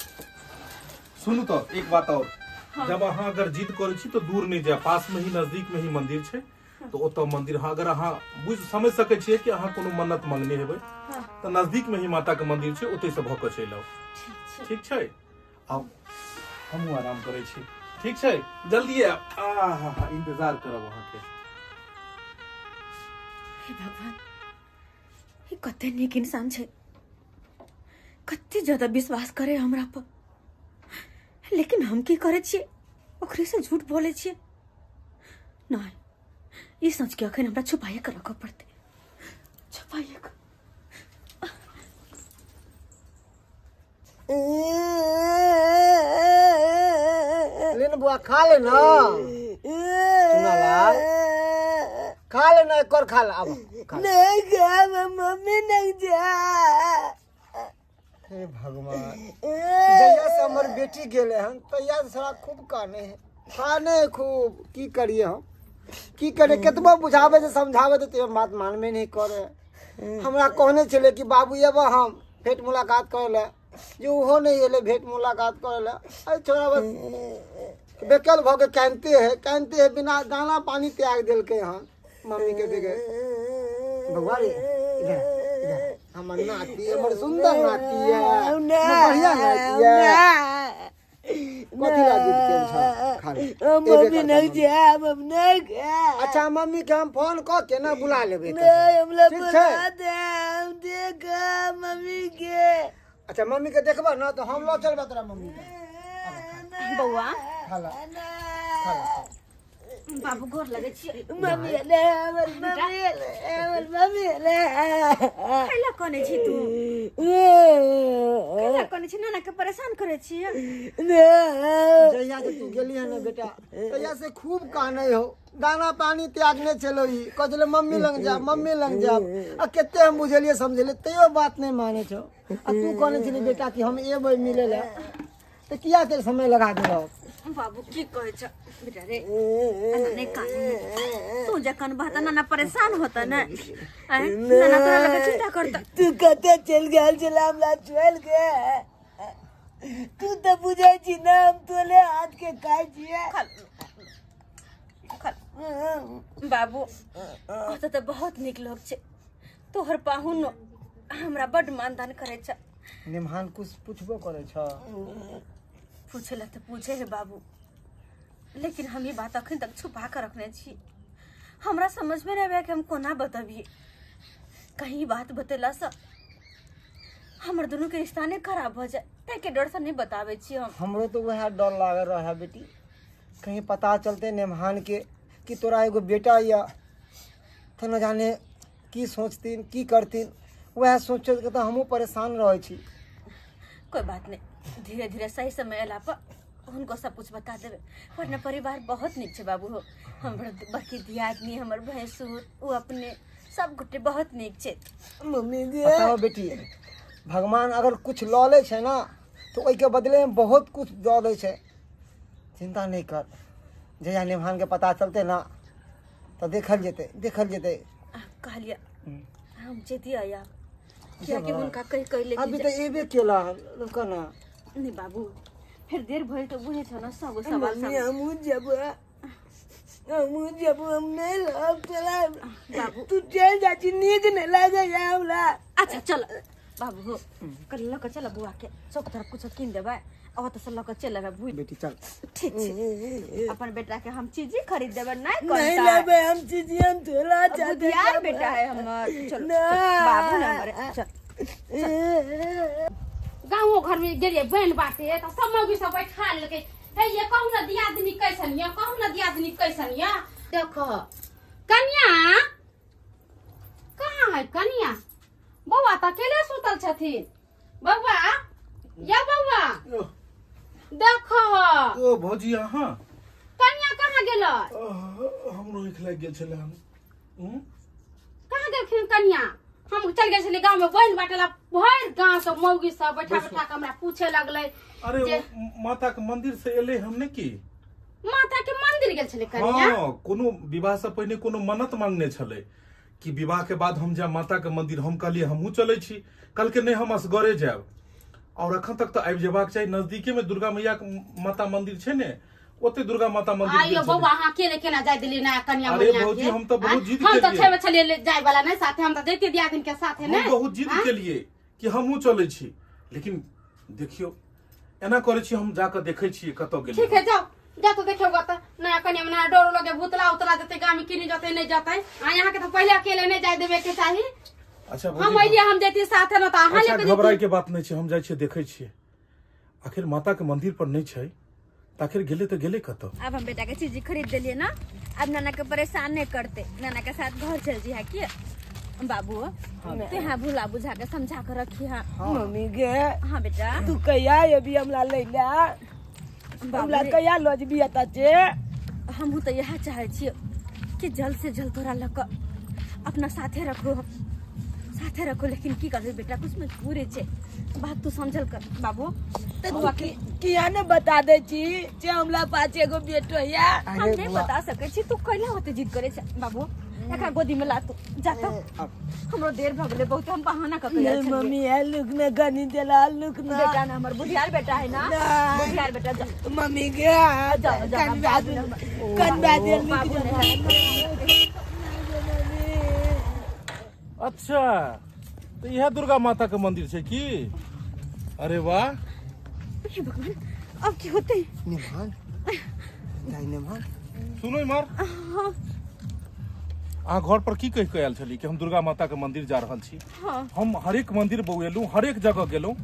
सुनू तो एक बात और।
हाँ।
जब अहाँ अगर जिद करे छी तो दूर नहीं जाए, पास में ही नजदीक में ही मंदिर छे। तो ओतो मंदिर हाँ अगर अहाँ बुझ समझ सके छिए कि अहाँ कोनो मन्नत मांगने हेबे
हाँ।
तो नजदीक में ही माता के मंदिर छे, ओते से भक चलि आओ। ठीक छे? आओ हमहू आराम करे छी। ठीक छे? जल्दी आ इंतजार करब अहाँ के।
हे भगवान, ये कते नीक इंसान छे, कते ज्यादा विश्वास करे हमरा पर, लेकिन हम की करे छिए, ओकरे से झूठ बोले छिए। नहीं, ये सोच के अखन हमरा छुपाए के रखो पड़ते, छुपाए के।
लेन बुआ खा ले ना, सुना लाल खा ले ना, एक और खा ला। अब
नहीं खा मम्मी, नहीं जा।
हे भगवान, जहिया से हमर बेटी गेले हन तहिया से सारा खूब काने है, खाने खूब। की करिए हम, की करे, केतबो बुझावे से समझावे तो बात मानबे नहीं करे। हमरा कहने चले कि बाबू एबा हम भेंट मुलाकात करे ले, जो उहो नहीं एले भेंट मुलाकात करे ले। अरे छोरा बस बेकल भ के कानते है, बिना दाना पानी त्याग दिल के हन मम्मी के बगैर। भगवान इधर हमर नाती, हमर सुंदर नाती है, बढ़िया नाती है। कथी ला जिद के छ खा ले
मम्मी नहीं जा, मम्मी नहीं खा।
अच्छा मम्मी के हम फोन क के ना बुला लेबे।
नहीं हमला
ठीक
बुला
छै?
दे, हम देखा मम्मी के।
अच्छा मम्मी के देखबा ना तो हम लो चलबा तोरा मम्मी के।
बउआ
खा ला खा ला।
बाबू गोर लगे छिए।
मम्मी ले, हमर मम्मी ले, हमर मम्मी ले।
कैला कोने छी तू? कैला कोने छी? नाना के परेशान करे छिए।
जहिया से तू गेली है ना बेटा, तहिया से खूब काने हो, दाना पानी त्यागने चलो ही कहले मम्मी लंग जा, मम्मी लंग जा। आ केते हम बुझलिए समझलिए तैयो बात नहीं माने छो। आ तू कहने छली बेटा कि हम एबै मिले ले, तो किया के समय लगा देलो?
बाबू की कहे छ बेटा रे, नाना कान तू जखन बहता नाना परेशान होता ना, नाना तोरा लगे चिंता करता।
तू कते चल गेल छला हमरा छोड़ के? तू तो बुझे छी ना हम तोले हाथ के खाई छिए।
बाबू ओत तो बहुत निक लोग छे, तोहर पाहुन हमरा बड मानदान करे छ।
निमहान कुछ पूछबो करे छ?
पूछेला तो पूछे है बाबू, लेकिन हम ये बात अखन तक छुपा कर रखने छी। हमरा समझ में नहीं आया कि हम कोना बताबिए। कहीं बात बतेला से हमर दोनों के रिश्ता ने खराब हो जाए, ते के डर से नहीं बतावे छी हम।
हमरो तो वह डर लागल रहा बेटी, कहीं पता चलते निमहान के कि तोरा एगो बेटा या तो न जाने की सोचतीन की करतीन। वह सोच के तो हमहूँ परेशान रहे छी।
कोई बात नहीं, धीरे धीरे सही समय अला पर उनको सब कुछ बता देवे। वरना परिवार बहुत नीक छे बाबू हो। हमर बड़की दियादनी, हमर भैंसुर, वो अपने सब गुटे बहुत नीक छे।
मम्मी गे
बताओ बेटी, भगवान अगर कुछ लऽ ले छै ना तो ओहि के बदले में बहुत कुछ दऽ दै छै। चिंता नहीं कर, जहिया निमहान के पता चलते ना तो देखल जेते
कहलिया हम जेती आया क्या कि उनका कहीं कहीं लेके
अभी तो एबे केला रुका ना।
नहीं बाबू, फिर देर भइल तो बुझे छ ना सब सवाल
मम्मी हमू जब हम नहीं लग चला
बाबू।
तू चल जाती, नींद नहीं लगे हमरा।
अच्छा चल बाबू हो, कल लक चल बुआ के चौक तरफ कुछ किन देबे। अब तो सब लक चल लेबे बुझ।
बेटी चल।
ठीक छे, अपन बेटा के हम चीज खरीद देबे। नहीं
नहीं
करता
लेबे हम चीज, हम थोड़ा चाहते
यार बेटा है हमर। चल बाबू ना हमारे चल।
गाँव घर में गेलिए बहन बाटे तो सब मौगी सब बैठा लेके हे ये कहू ना दियादनी कैसन या, कहू ना दियादनी कैसन या। देखो कन्या कहाँ है कन्या? बउआ तो अकेले सुतल छथिन। बउआ या बउआ देखो
ओ भौजी अहाँ
कन्या कहाँ गेल?
हमरो एक लग गेल छले। हम
कहाँ गेलखिन कन्या? हम चल गेल छलियै गाँव में बहन बाटेला। भर गाँव सब मौगी सब बैठा बैठा के हमरा पूछे लगले।
अरे वो माता के मंदिर से एले हमने की
माता के मंदिर गेल छले कन्या।
हाँ, कोनो विवाह से पहले कोनो मन्नत मांगने छले कि विवाह के बाद हम जाए माता के मंदिर। हम कहलिए हमहू चले छी। कल के नहीं हम असगरे जाब, और अखन तक तो आबि जेबाक चाहिए। नजदीके में दुर्गा मैया के माता मंदिर छे ने, ओते दुर्गा माता मंदिर।
आइयो बउआ अहाँ अकेले केना जाय देली ना कन्या
अरे
मैया
भौजी
के?
हम तो बहुत जिद
हम तो
केलिए।
छे में छलिए जाय वाला नहीं साथे, हम तो जैते दियादिन के साथे ने।
हम बहुत जिद केलिए कि हमहू चले छी, लेकिन देखियो एना करे छी। हम जाकर देखे छी कतौ गेली।
ठीक है जाओ, जा तो देखियोगा तो नया कन्या में नया डोर लगे भूतला उतला देते गाँव में किनी जाते नहीं जाते। यहाँ के तो पहले अकेले नहीं जाय देवे के चाहिए।
अच्छा
हम अइलिए हम जैती साथे न तो अहाँ
अच्छा
लेके
घबराई के बात नहीं छे। हम जाय छी देखे छी, आखिर माता के मंदिर पर नहीं छे तो आखिर गेले तो गेले कतो।
अब हम बेटा के चीज खरीद दिलिए ना, अब नाना के परेशान नहीं करते। नाना के साथ घर चल जी है कि बाबू ते हाँ भूला बुझा के समझा कर रखी। हाँ
मम्मी गे
हाँ बेटा
तू कहिया अभी हमला लैला? हमला कहिया लजबी आता छे?
हम तो यह चाहे छी कि जल्द से जल्द तोरा लक अपना साथे रखो, साथे रखो। लेकिन की कर बेटा, कुछ मजबूरी छे, बात तू समझल कर बाबू।
किया ने बता दे छी जे हमला पास एगो बेटो या?
हम नहीं बता सके छी। तू कैला होते जिद करे छे बाबू? एकरा गोदी में ला तू जा तो। हमरो देर भ गेले बहुत, हम बहाना क के
नहीं मम्मी है लुक ने गनी देला लुक ना।
बेटा ना हमर बुधियार बेटा है ना, बुधियार बेटा जा।
मम्मी गे कन बात
अच्छा तो यह दुर्गा माता के मंदिर छे की? अरे वाह,
हे भगवान अब की होते?
निमहान नहीं निमहान
सुनो इमर, अहाँ घर पर की कह के आयल छली कि हम दुर्गा माता के मंदिर जा रहल छी?
हाँ
हम हरेक मंदिर बौएलू, हरेक जगह गेलू,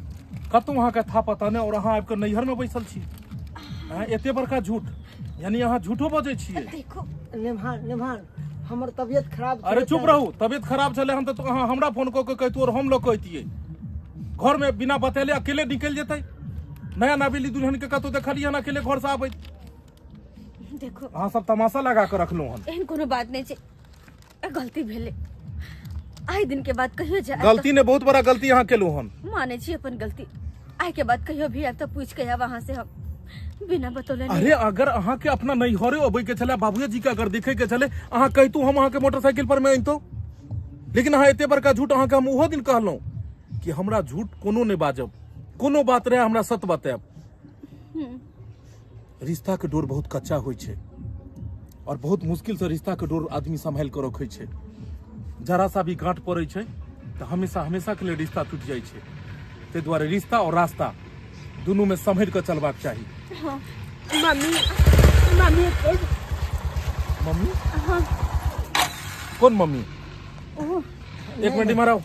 कतौ अहाँ के था पता नहीं, और अहाँ आबि के नैहर में बैसल छी। एते बड़का झूठ, यानी अहाँ झूठो बजे छियै।
देखो
निमहान निमहान हमर तबियत खराब।
अरे चुप रहू, तबियत खराब चले हम तो अहाँ हमरा फोन कऽ के कहतू और हम लोग कहतियै। घर में बिना बतेले अकेले निकल जेतै? नया नावेली दुल्हन के कतौ देखलियै हन अकेले घर से आबै?
देखो
अहाँ सब तमाशा लगा के रखलू हन।
एहन कोनो बात नहीं छे, गलती भेले। आइ दिन के बाद कहियो जा
गलती ने बहुत बड़ा गलती अहाँ केलू हन।
माने छी अपन गलती। आइ के बाद कहियो भी अब तो पूछ के वहां से हम बिना बतौले नहीं।
अरे अगर अहाँ के अपना नैहरे अबै के छले, बाबूजी जी के अगर देखे के छले, अहाँ कहतू हम अहाँ के मोटरसाइकिल पर में अनतौ। लेकिन अहाँ एते बड़का झूठ अहाँ के हम ओहो दिन कहलहुं कि हमरा झूठ कोनो नहीं बाजब, कोनो बात रहे हमरा सच बतायब। रिश्ता के डोर बहुत कच्चा होय छै, और बहुत मुश्किल से रिश्ता के डोर आदमी संभाल के रखे छै। जरा सा भी गांठ पड़े छै तो हमेशा हमेशा के लिए रिश्ता टूट जाय छै। ते द्वारे रिश्ता और रास्ता दोनों में संभल कर चलबाक चाहिए।
मम्मी मम्मी
मम्मी कौन मम्मी? एक मिनट इमाराओ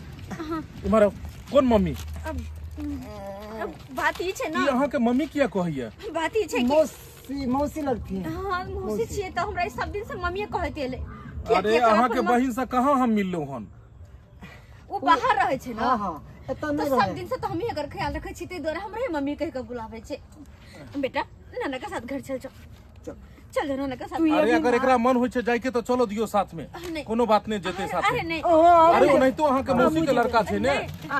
इमाराओ कौन मम्मी?
बात ई छै
ई
ना,
अहाँ के मम्मी किया कहैया?
बात ई छै कि
मौसी लगती है।
हाँ मौसी छियै तऽ हमरा ई सब दिन से मम्मीए कहैत एलै।
अरे अहाँ के बहिन से कहाँ हम मिललो हन?
वो बाहर रहै छै ना,
हाँ एतऽ
तो
नहीं
सब
रहे।
दिन से तो हमी अगर ख्याल रखे छी, ताहि दुआरे हमरे मम्मी कह के बुलावे छै। बेटा नाना के साथ घर चल जाओ, चल जाओ नाना के साथ।
अरे अगर एकरा मन होइ छै जाय के तो चलो दियो साथ में,
नहीं।
कोनो बात नहीं जेते साथ
अरे
में।
नहीं
अरे वो नहीं तो अहाँ के मौसी के लड़का छै ने,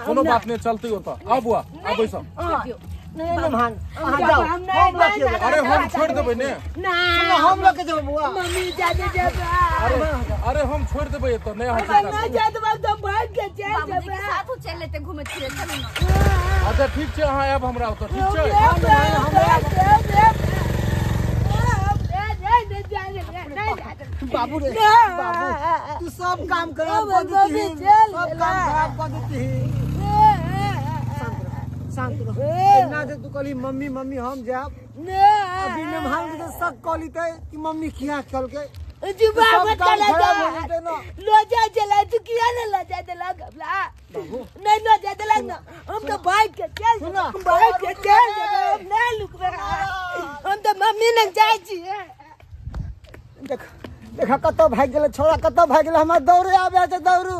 कोनो बात नहीं चलते होता। आ बुआ आ बैसो।
नहीं मेहमान जाओ, हम लोग के
अरे हम छोड़ देबै ने।
ना
हम लोग के जाओ बुआ।
मम्मी जाने जबा
अरे हम छोड़ देबै एतो नहीं
ना
हटा।
जदवा तो भाग के चल
बाबूजी के
जबा
साथ चल लेते घूमे फिरे, चलो ना।
अच्छा ठीक छै, अहाँ आब हमरा ओतऽ ठीक छै।
बाबू रे बाबू तू सब काम खराब कर देती है, सब काम खराब कर देती है। शांत रहो। ना जे तू कहली मम्मी मम्मी हम जाब, अभी मेहमान के सब कहली थे कि मम्मी किया चल के
जुबा
सब
मत
काम
चला
खराब
जा
हो जेते ना।
लोजा चला तू किया ना लोजा देला गबला नहीं लोजा देला ना, हम तो भाग के चल
सुना।
भाग के चल हम ना लुकबे हम तो मम्मी न जाय छी।
देख देखा कतो भाग गेले छोरा, कतो भाग गेले। हमरा दौड़े आबे छै दौड़ू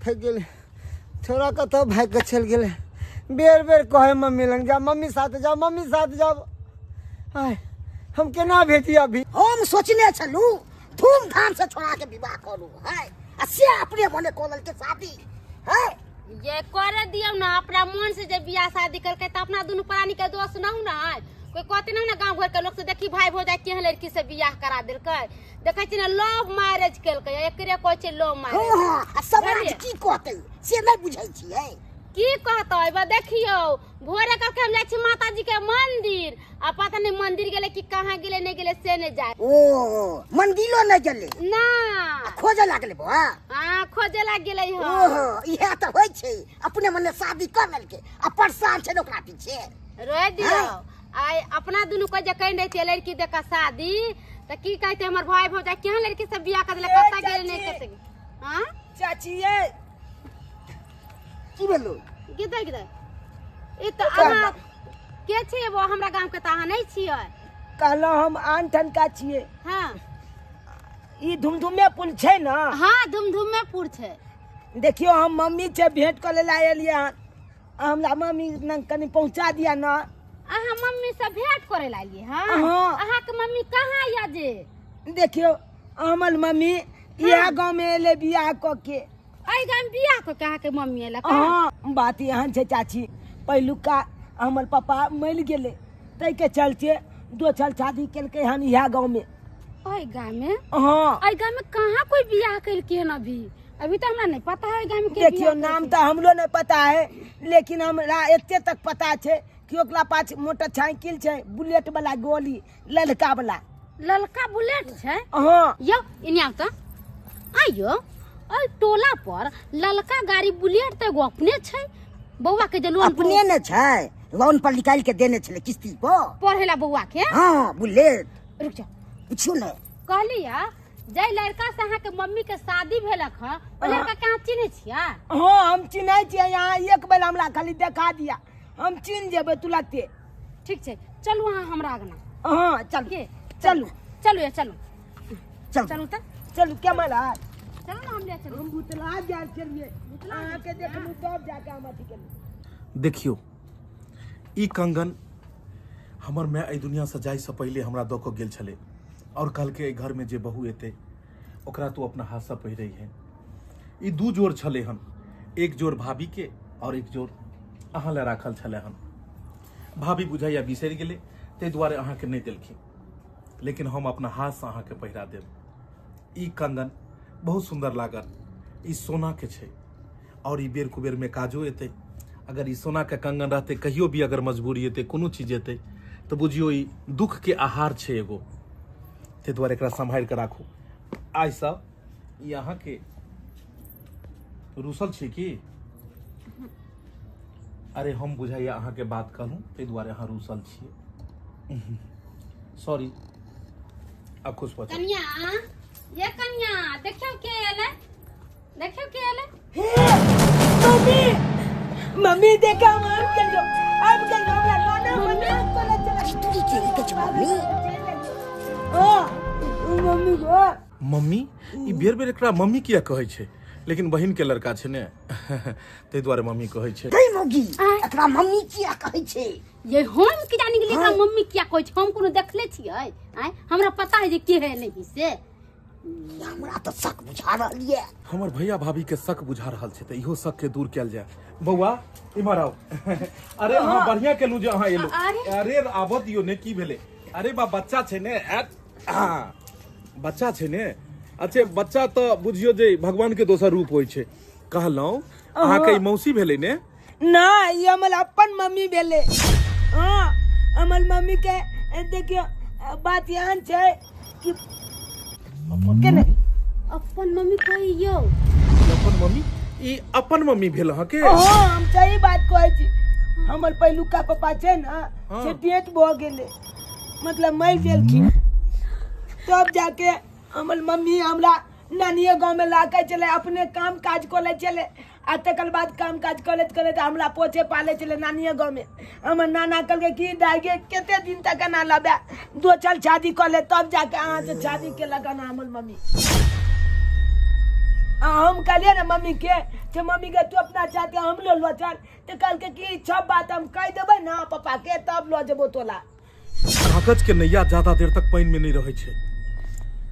थक गेले छोरा, कतो भाग के चल गेले। बेर बेर कहे मम्मी लग जा, मम्मी साथ जाओ, मम्मी साथ जाओ। हाय हम केना भेजी अभी?
हम सोचने छलू धूमधाम से छोड़ा के विवाह करू है, आ से अपने मने कोलल के शादी है।
ये करे दियो ना, अपना मन से जब बियाह शादी करके तो अपना दोनों प्राणी के दोस्त ना हो ना। कोई कहते ना गांव घर के लोग से देखी भाई भौजाई केहन लड़की से बियाह करा देलकै, देखे छी ना लव मैरिज केलकै, एकरे कहै छै लव मैरिज।
हां समाज की कहते से नहीं बुझै छियै।
की कहतै बा देखियो, भोरे करके हम जाइ छी माता जी के मंदिर, आ पता नहीं मंदिर गेले कि कहाँ गेले नहीं गेले से नहीं जाए।
ओ मंदिरो नहीं गेले
ना
खोजे लागले बा।
हाँ खोजे लाग गेले हो।
ओहो इहे त होय छै, अपने मने शादी कर लेलके आ परेशान छै ओकरा पीछे।
रोए दियो आय अपना दुनू को जे कहि रहे लड़की देखा शादी त की कहते हमर भाई भौजाई केहन लड़की से बियाह कर देले, कता गेले नहीं कते। हां
चाची ये की भेलो?
किधर किधर ए त अहाँ के छिए? वो हमरा गांव के त अहाँ नहीं छिए।
कहलो हम आन ठन का छिए।
हां
ई धुमधुमे पुल छै ना।
हां धुमधुम में पुर छै।
देखियो हम मम्मी से भेंट कर ले आइलिए, हमरा मम्मी न कनी पहुंचा दिया ना।
अहाँ मम्मी से भेंट करे लालिए? हां
हाँ।
अहाँ के मम्मी कहाँ या जे?
देखियो हमर मम्मी यह गांव में एले बियाह क के।
आई गांव में बियाह को कहाँ के मम्मी एला का?
हाँ बात यहाँ छै चाची, पहिलुका हमर पापा मर गेले, तै के चलते दो साल शादी केलके हन यह गांव में।
आई गांव में?
हाँ
आई गांव में कहाँ कोई बियाह करके हन? अभी तो हमरा नहीं पता है गांव में के
देखियो
बियाह
नाम तो हमरो नहीं पता है, लेकिन हमरा एते तक पता छै कि ओकरा पास मोटरसाइकिल छै, बुलेट वाला गोली ललका वाला।
ललका बुलेट छै?
हाँ
यो इन्या त आइयो ओइ टोला पर ललका गाड़ी बुलेट त एगो अपने छै। बौआ के जे लोन
अपने ने छै, लोन पर निकाल के देने छले किस्ती पर।
पढ़ेला बौआ के।
हाँ बुलेट
रुक जा
पूछू ने।
कहलिया जय लड़का से अहाँ के मम्मी के शादी भेलक ह, ओ लड़का कहाँ चिन्हे छिया?
हाँ हम चिन्है छियै, यहाँ एक बेर हमरा खाली देखा दिया, हम चिन्ह जेबै तुरंते।
ठीक छै चलू अहाँ हमरा आगना।
हाँ चल
के
चलू
चलू ये चलू
चल
चलू त
चलू क्या मारा
चलू ना हम ले चलू।
हम बुतला जा चलिए, अहाँ के देखलू तब जाके हम अथी केलू।
देखियो ई कंगन हमर माय एहि दुनिया से जाय से पहले हमरा दऽ कऽ गेल छले, और कल के घर में जे बहू एते ओकरा तू अपना हाथ से पहिरई है। ई दू जोड़ छले हन, एक जोड़ भाभी के और एक जोड़ अहाँ ले राखल छले हन। भाभी बुझाइया बिसरि गेले, ताहि दुआरे अहाँ के नहीं देलखिन, लेकिन हम अपना हाथ से अहाँ के पहिरा देब। ई कंगन बहुत सुंदर लागल, ई सोना के छै, और ई बेर कुबेर में काजो एते। अगर ई सोना के कंगन रहते, कहियो भी अगर मजबूरी एते, कोनो चीज एते, तो बुझियो ई दुख के आहार छै एगो। ते द्वारे एकरा संभाल के राखू। आइ सब ई अहाँ के रूसल छी की? अरे हम बुझाइए अहाँ के बात कहूँ ताहि दुआरे अहाँ रूसल छियै। सॉरी, अब खुश बचो।
कन्या, ये कन्या देखियो के एले, देखियो के एले।
मम्मी मम्मी देखा हम चल जाओ, अब चल जाओ ना मम्मी चला चला तू चली के मम्मी। मम्मी गो
मम्मी ई बेर बेर एकरा मम्मी किया कहै छै, लेकिन बहिन के लड़का छै ने ताहि दुआरे मम्मी कहै छै।
गई मौगी एकरा मम्मी किया कहै छै?
ये हम की जानी के लिए मम्मी किया कहै छै? हम कोनो देखले छियै? आय हमरा पता है जे के है नहीं से।
हमरा तो शक बुझा रहल ये।
हमर भैया भाभी के शक बुझा रहल छै, त इहो शक के दूर कैल जाय। बौआ इमहर आओ। अरे अहाँ बढ़िया केलु जे अहाँ एलु। अरे आबो दियो ने, की भेले? अरे बा बच्चा छै ने, बच्चा छै ने। अच्छा बच्चा तो बुझियो जे भगवान के दोसर रूप होय छै। कहलौ अहाँ के मौसी भेले ने?
ना ये हमर अपन मम्मी भेले। हां हमर मम्मी के देखियो बात यहाँ छै कि केने
अपन मम्मी कहियो
अपन मम्मी ई अपन मम्मी भेल अहाँ के?
हां हम सही बात कहै छी। हमर पहिलुका पापा छै ना से डेथ भ गेले, मतलब मर गेलखिन। तब जाके हमर मम्मी हमरा नानिये गांव में लाके चले, अपने काम काज करे चले। आ तकर बाद काम काज करते करते हमरा पोछे पाले चले नानिये गांव में। हमर नाना कहलके कि दागे केते दिन तक ना लबे, दो चल शादी कर ले, तब जाके अहाँ से शादी के लगाना हमर मम्मी। हम कहलिए ना मम्मी के मम्मी के तू अपना चाहते हम लो चल, तो कहलके कि सब बात हम कह देबै ना पापा के, तब लो जेबो तोला।
कागज के नैया ज्यादा देर तक पानी में नहीं रहे छै।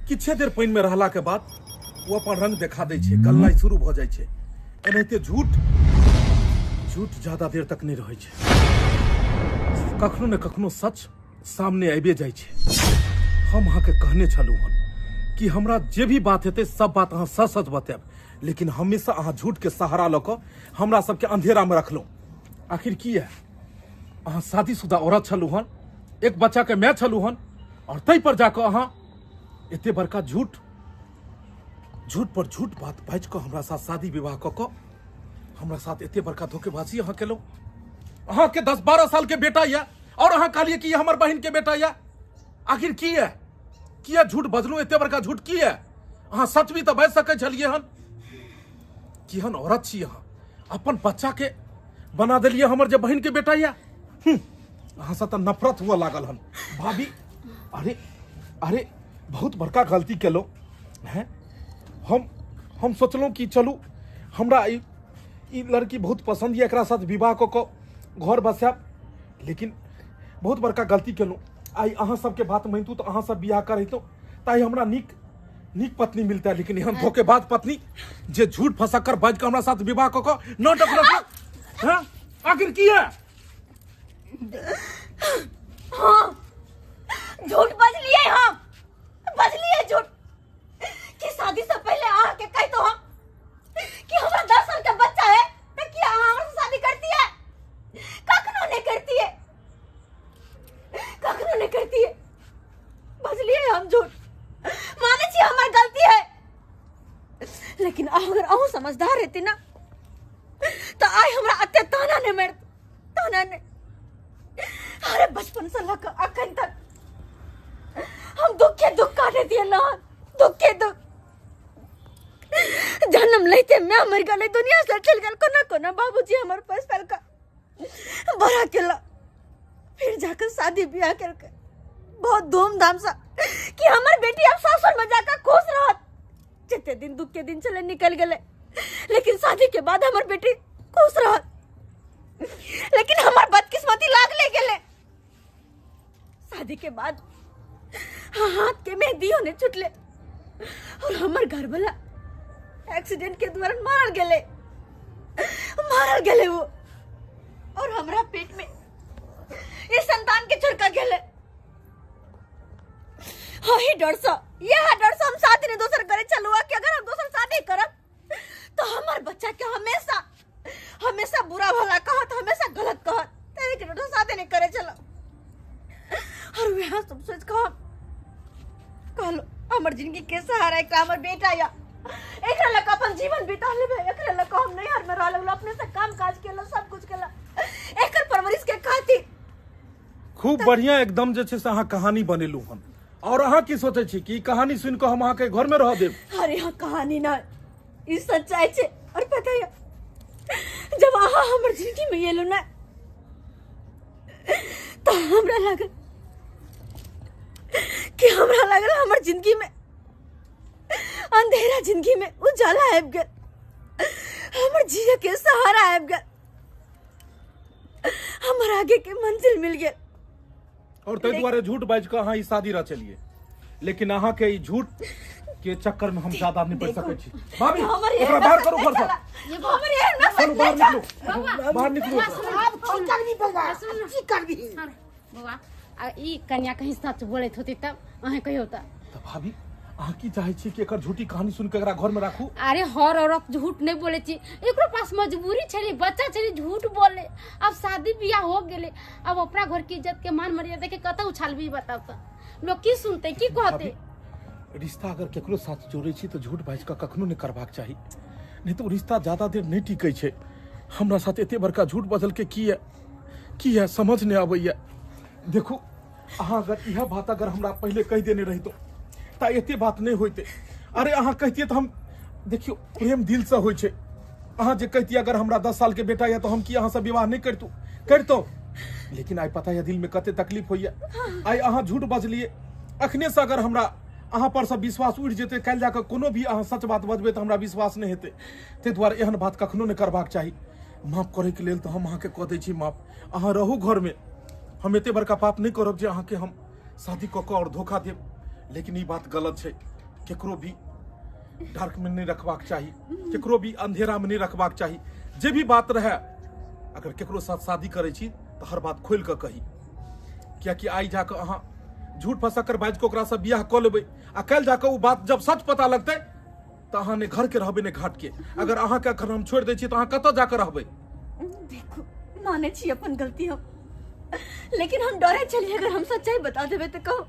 किछे देर पानी में रहला के बाद वो अपन रंग दिखा दै छै, गलनाइ शुरू भ जाय छै। एनाहिते झूठ ज्यादा देर तक नहीं रहे छै। कखनो ने कखनो सच सामने आबे जाय छै। हम अहाँ के कहने छलू हन कि हमरा जे भी बात हेतै सब बात अहाँ सच सच बतायब, लेकिन हमेशा अहाँ झूठ के सहारा ल क हमरा सबके अंधेरा में रखलौ। आखिर की है? अहाँ शादीशुदा औरत छलू हन, एक बच्चा के माय छलू हन, और तै पर जाकर अहाँ एते बड़का झूठ पर झूठ बात बाज के हमरा साथ शादी विवाह क हमरा साथ एते बड़का धोखेबाजी अहाँ केलौ। अहाँ के 10-12 साल के बेटा या, और अहाँ कहलिए कि हमर बहन के बेटा या। आखिर की है? किया झूठ बजलू? एते बड़का झूठ की है? अहाँ सच भी तो बाज सकै छलिए हन। केहन औरत छी अहाँ? अपन बच्चा के बना देलिए हमर जे बहन के बेटा या। अहाँ से तो नफरत हुआ लागल हन भाभी। अरे बहुत बड़का गलती केलो हैं। हम सोचलहुँ कि चलू हमरा ई लड़की बहुत पसंद है, एकरा साथ विवाह क घर बसायब, लेकिन बहुत बड़का गलती केलहुँ। आई अहाँ सबके बात मानतू तो अहाँ सब बियाह करैतौ, ताई हमरा नीक पत्नी मिलता है। लेकिन एहन धोखेबाज पत्नी जे झूठ फंसाकर बाज के हमरा साथ विवाह क नाटक रख। हाँ आखिर की है?
हाँ झूठ बजलिए झूठ कि शादी से पहले आके कह तो हम कि हमरा 10 साल का बच्चा है, तो क्या हमसे शादी करती है? कखनो नहीं करती है। बजलिए हम झूठ, माने छी हमार गलती है, लेकिन अगर अहू समझदार रहती ना तो आई हमरा अत्ते ताना ने मार, ताना ने। अरे बचपन से लेकर अखन तक हम दुख काटे दिए ना, दुख जन्म लेते मैं मर गए, दुनिया से चल गए। कोना बाबूजी हमारे पास पहल का बड़ा केला, फिर जाकर शादी ब्याह करके बहुत धूमधाम से कि हमारी बेटी अब सासुर में जाकर खुश रहत। जितने दिन दुख के दिन चले निकल गए, लेकिन शादी के बाद हमारी बेटी खुश रहत। लेकिन हमार बदकिस्मती लाग ले गेले। शादी के बाद हाथ के मेहंदी होने छुटले और हमार घर वाला एक्सीडेंट के द्वारा मारल गेले वो, और हमरा पेट में इस संतान के छुड़का गेले। यही डर से हम शादी ने दोसर करे चलुआ कि अगर हम दोसर शादी करब तो हमार बच्चा के हमेशा बुरा भला कहत, हमेशा गलत कहत, तेरे के डर शादी नहीं करे चलो। और वहाँ सब सोच कहलो हमर जिंदगी के सहारा एक हमर बेटा या, एकरा लक अपन जीवन बिता लेबे, एकरा लक हम नहीं हर में रह लगलो, अपने से काम काज केलो, सब कुछ केलो। परवरिश के खातिर।
खूब बढ़िया एकदम जे छै से अहाँ कहानी बनेलू हन। और अहाँ की सोचे छी कि ई कहानी सुन के हम अहाँ के घर में रह देब?
अरे हाँ, कहानी ना, ई सच्चाई छे। और पता है जब अहाँ हमर जिंदगी में एलो ना तो हमरा लागल हमर जिंदगी में अंधेरा, जिंदगी में उजाला आबि गेल, हमर जिया के सहारा आबि गेल, हमर आगे के मंजिल मिल गेल।
और तै द्वारे झूठ बाज के अहाँ ई शादी रचलिए, लेकिन अहाँ के ई झूठ के चक्कर में हम ज्यादा नहीं पड़ सके छी। भाभी ओकरा बाहर करू घर से।
ये
हमर एहन ना
चलो बाहर निकलो, बाहर निकलो।
अब की करबी बगा, की करबी?
बाबा आ ई कन्या कहीं सच बोलत होती तब अहे कहियो त।
तो भाभी अहाँ की चाहे छी कि एकर झूठी कहानी सुन के एकरा घर में राखू?
अरे हर औरत झूठ नहीं बोले छी, एकरो पास मजबूरी छले, बच्चा छले, झूठ बोले। अब शादी बियाह हो गेले, अब अपना घर की इज्जत के मान मर्यादा के कत उछालबी बताओ त? लोग की सुनते की कहते?
रिश्ता अगर केकरो साथ जोड़े छी तो झूठ बाज के कखनो नहीं करबाक चाही, नहीं तो रिश्ता ज्यादा देर नहीं टिकै छै। हमरा साथ एते बड़का झूठ बदल के की है समझ नहीं आबैया। देखो अहाँ अगर यह बात अगर हमरा पहले कह देने रही तो एते बात नहीं होते। अरे अहाँ कहतिए तो हम, देखियो प्रेम दिल से होइ छै। अहाँ जे कहतिए अगर हमरा 10 साल के बेटा है तो हम की अहाँ से विवाह नहीं करतो, लेकिन आई पता है दिल में कते तकलीफ होइया। आई अहाँ झूठ बजलिए, अखने से अगर हमरा अहाँ पर सब विश्वास उड़ जेते, कल जाकर कोनो भी अहाँ सच बात बजबे तो हमरा विश्वास नहीं हेते। ते द्वारे एहन बात कखनो नहीं करबाक चाही। माफ करे के लेल तो हम अहाँ के कह दै छी माफ। अहाँ रहू घर में, हम एते बड़का पाप नहीं करब जे अहाँ के हम शादी क के और धोखा देब। लेकिन ई बात गलत छै, केकरो भी डार्क में नहीं रखबाक चाही, केकरो भी अंधेरा में नहीं रखबाक चाही। जे भी बात रहे, अगर केकरो साथ शादी करे छी तो हर बात खोल के कही, कियाकि आई जाके अहाँ झूठ फंसाकर बाज के ओकरा से बियाह क लेबै आ कल जाके वो बात जब सच पता लगते तो अहाँ ने घर के रहबे ने घाट के। अगर अहाँ के अगर हम छोड़ दै छी तो अहाँ कतऽ जाकर रहबै?
देखो माने छी अपन गलती हम, लेकिन हम डरे चलिए अगर हम सच्चाई बता देबे तो कहो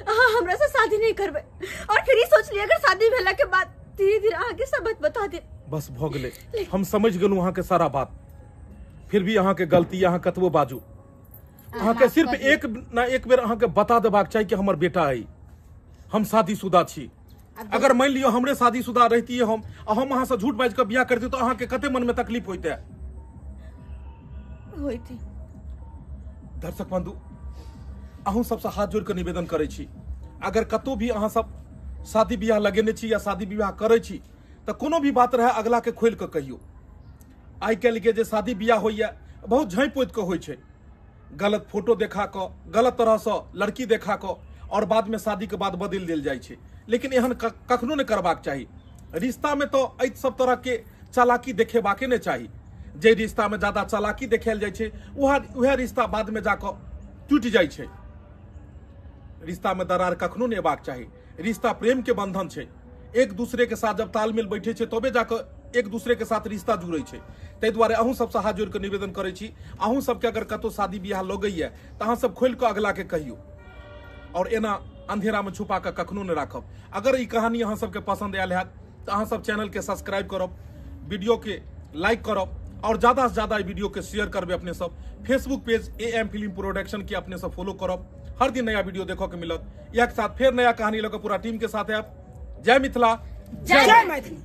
अहाँ हमरा से शादी नहीं करबे, और फिर ही सोच लिए अगर शादी भेला के बाद धीरे धीरे अहाँ के सब बात बता दे।
बस भ गेलै, हम समझ गेलू अहाँ के सारा बात। फिर भी अहाँ के गलती अहाँ कतबो बाजू, अहाँ के सिर्फ एक ना एक बेर अहाँ के बता देबाक चाही कि हमर बेटा है, हम शादीशुदा छी। अगर मान लियो हमरे शादीशुदा रहती हम अहाँ से झूठ बाज के बियाह करती तो अहाँ के कते मन में तकलीफ होते?
होती।
दर्शक बंधु, अहूँ सबसे हाथ जोड़ के निवेदन करे छी, अगर कतो भी अहाँ सब शादी बियाह लगेने छी या शादी विवाह करे छी तो कोनो भी बात रहे अगला के खोल के कहियो। आई काल्हि के जे शादी बियाह होइया बहुत झाँपि पोति के होइ छै, गलत फोटो देखा क, गलत तरह से लड़की देखा क, और बाद में शादी के बाद बदल देल जाइ छै। लेकिन एहन कखनो नहीं करबाक चाही। रिश्ता में तो एहि सब तरह के चालाकी देखेबाके नहीं चाही। जे रिश्ता में ज्यादा चालाकी देखायल जाइ छै वह रिश्ता बाद में जाकर टूट जाइ छै। रिश्ता में दरार कखनो नहीं हेबाक चाही। रिश्ता प्रेम के बंधन छै, एक दूसरे के साथ जब तालमेल बैठे छै तबे जाकर एक दूसरे के साथ रिश्ता जुड़े छै। ताहि दुआरे अहूँ सबसे हाथ जोड़ के निवेदन करे छी, अहूँ सबके अगर कतौ शादी बियाह लगैया तो अहाँ सब खोल के अगला के कहियो, और एना अंधेरा में छुपा के कखनो नहीं राखब। अगर ई कहानी अहाँ सबके पसंद आयल है तो अहाँ सब चैनल के सब्सक्राइब करब, वीडियो के लाइक करब, और ज्यादा से ज्यादा वीडियो के शेयर करबे। अपने सब Facebook page AM film production के अपने सब फॉलो करब। हर दिन नया वीडियो देखो के मिलत। एक साथ फिर नया कहानी लेकर पूरा टीम के साथ है। जय मिथिला,
जय मैथिली।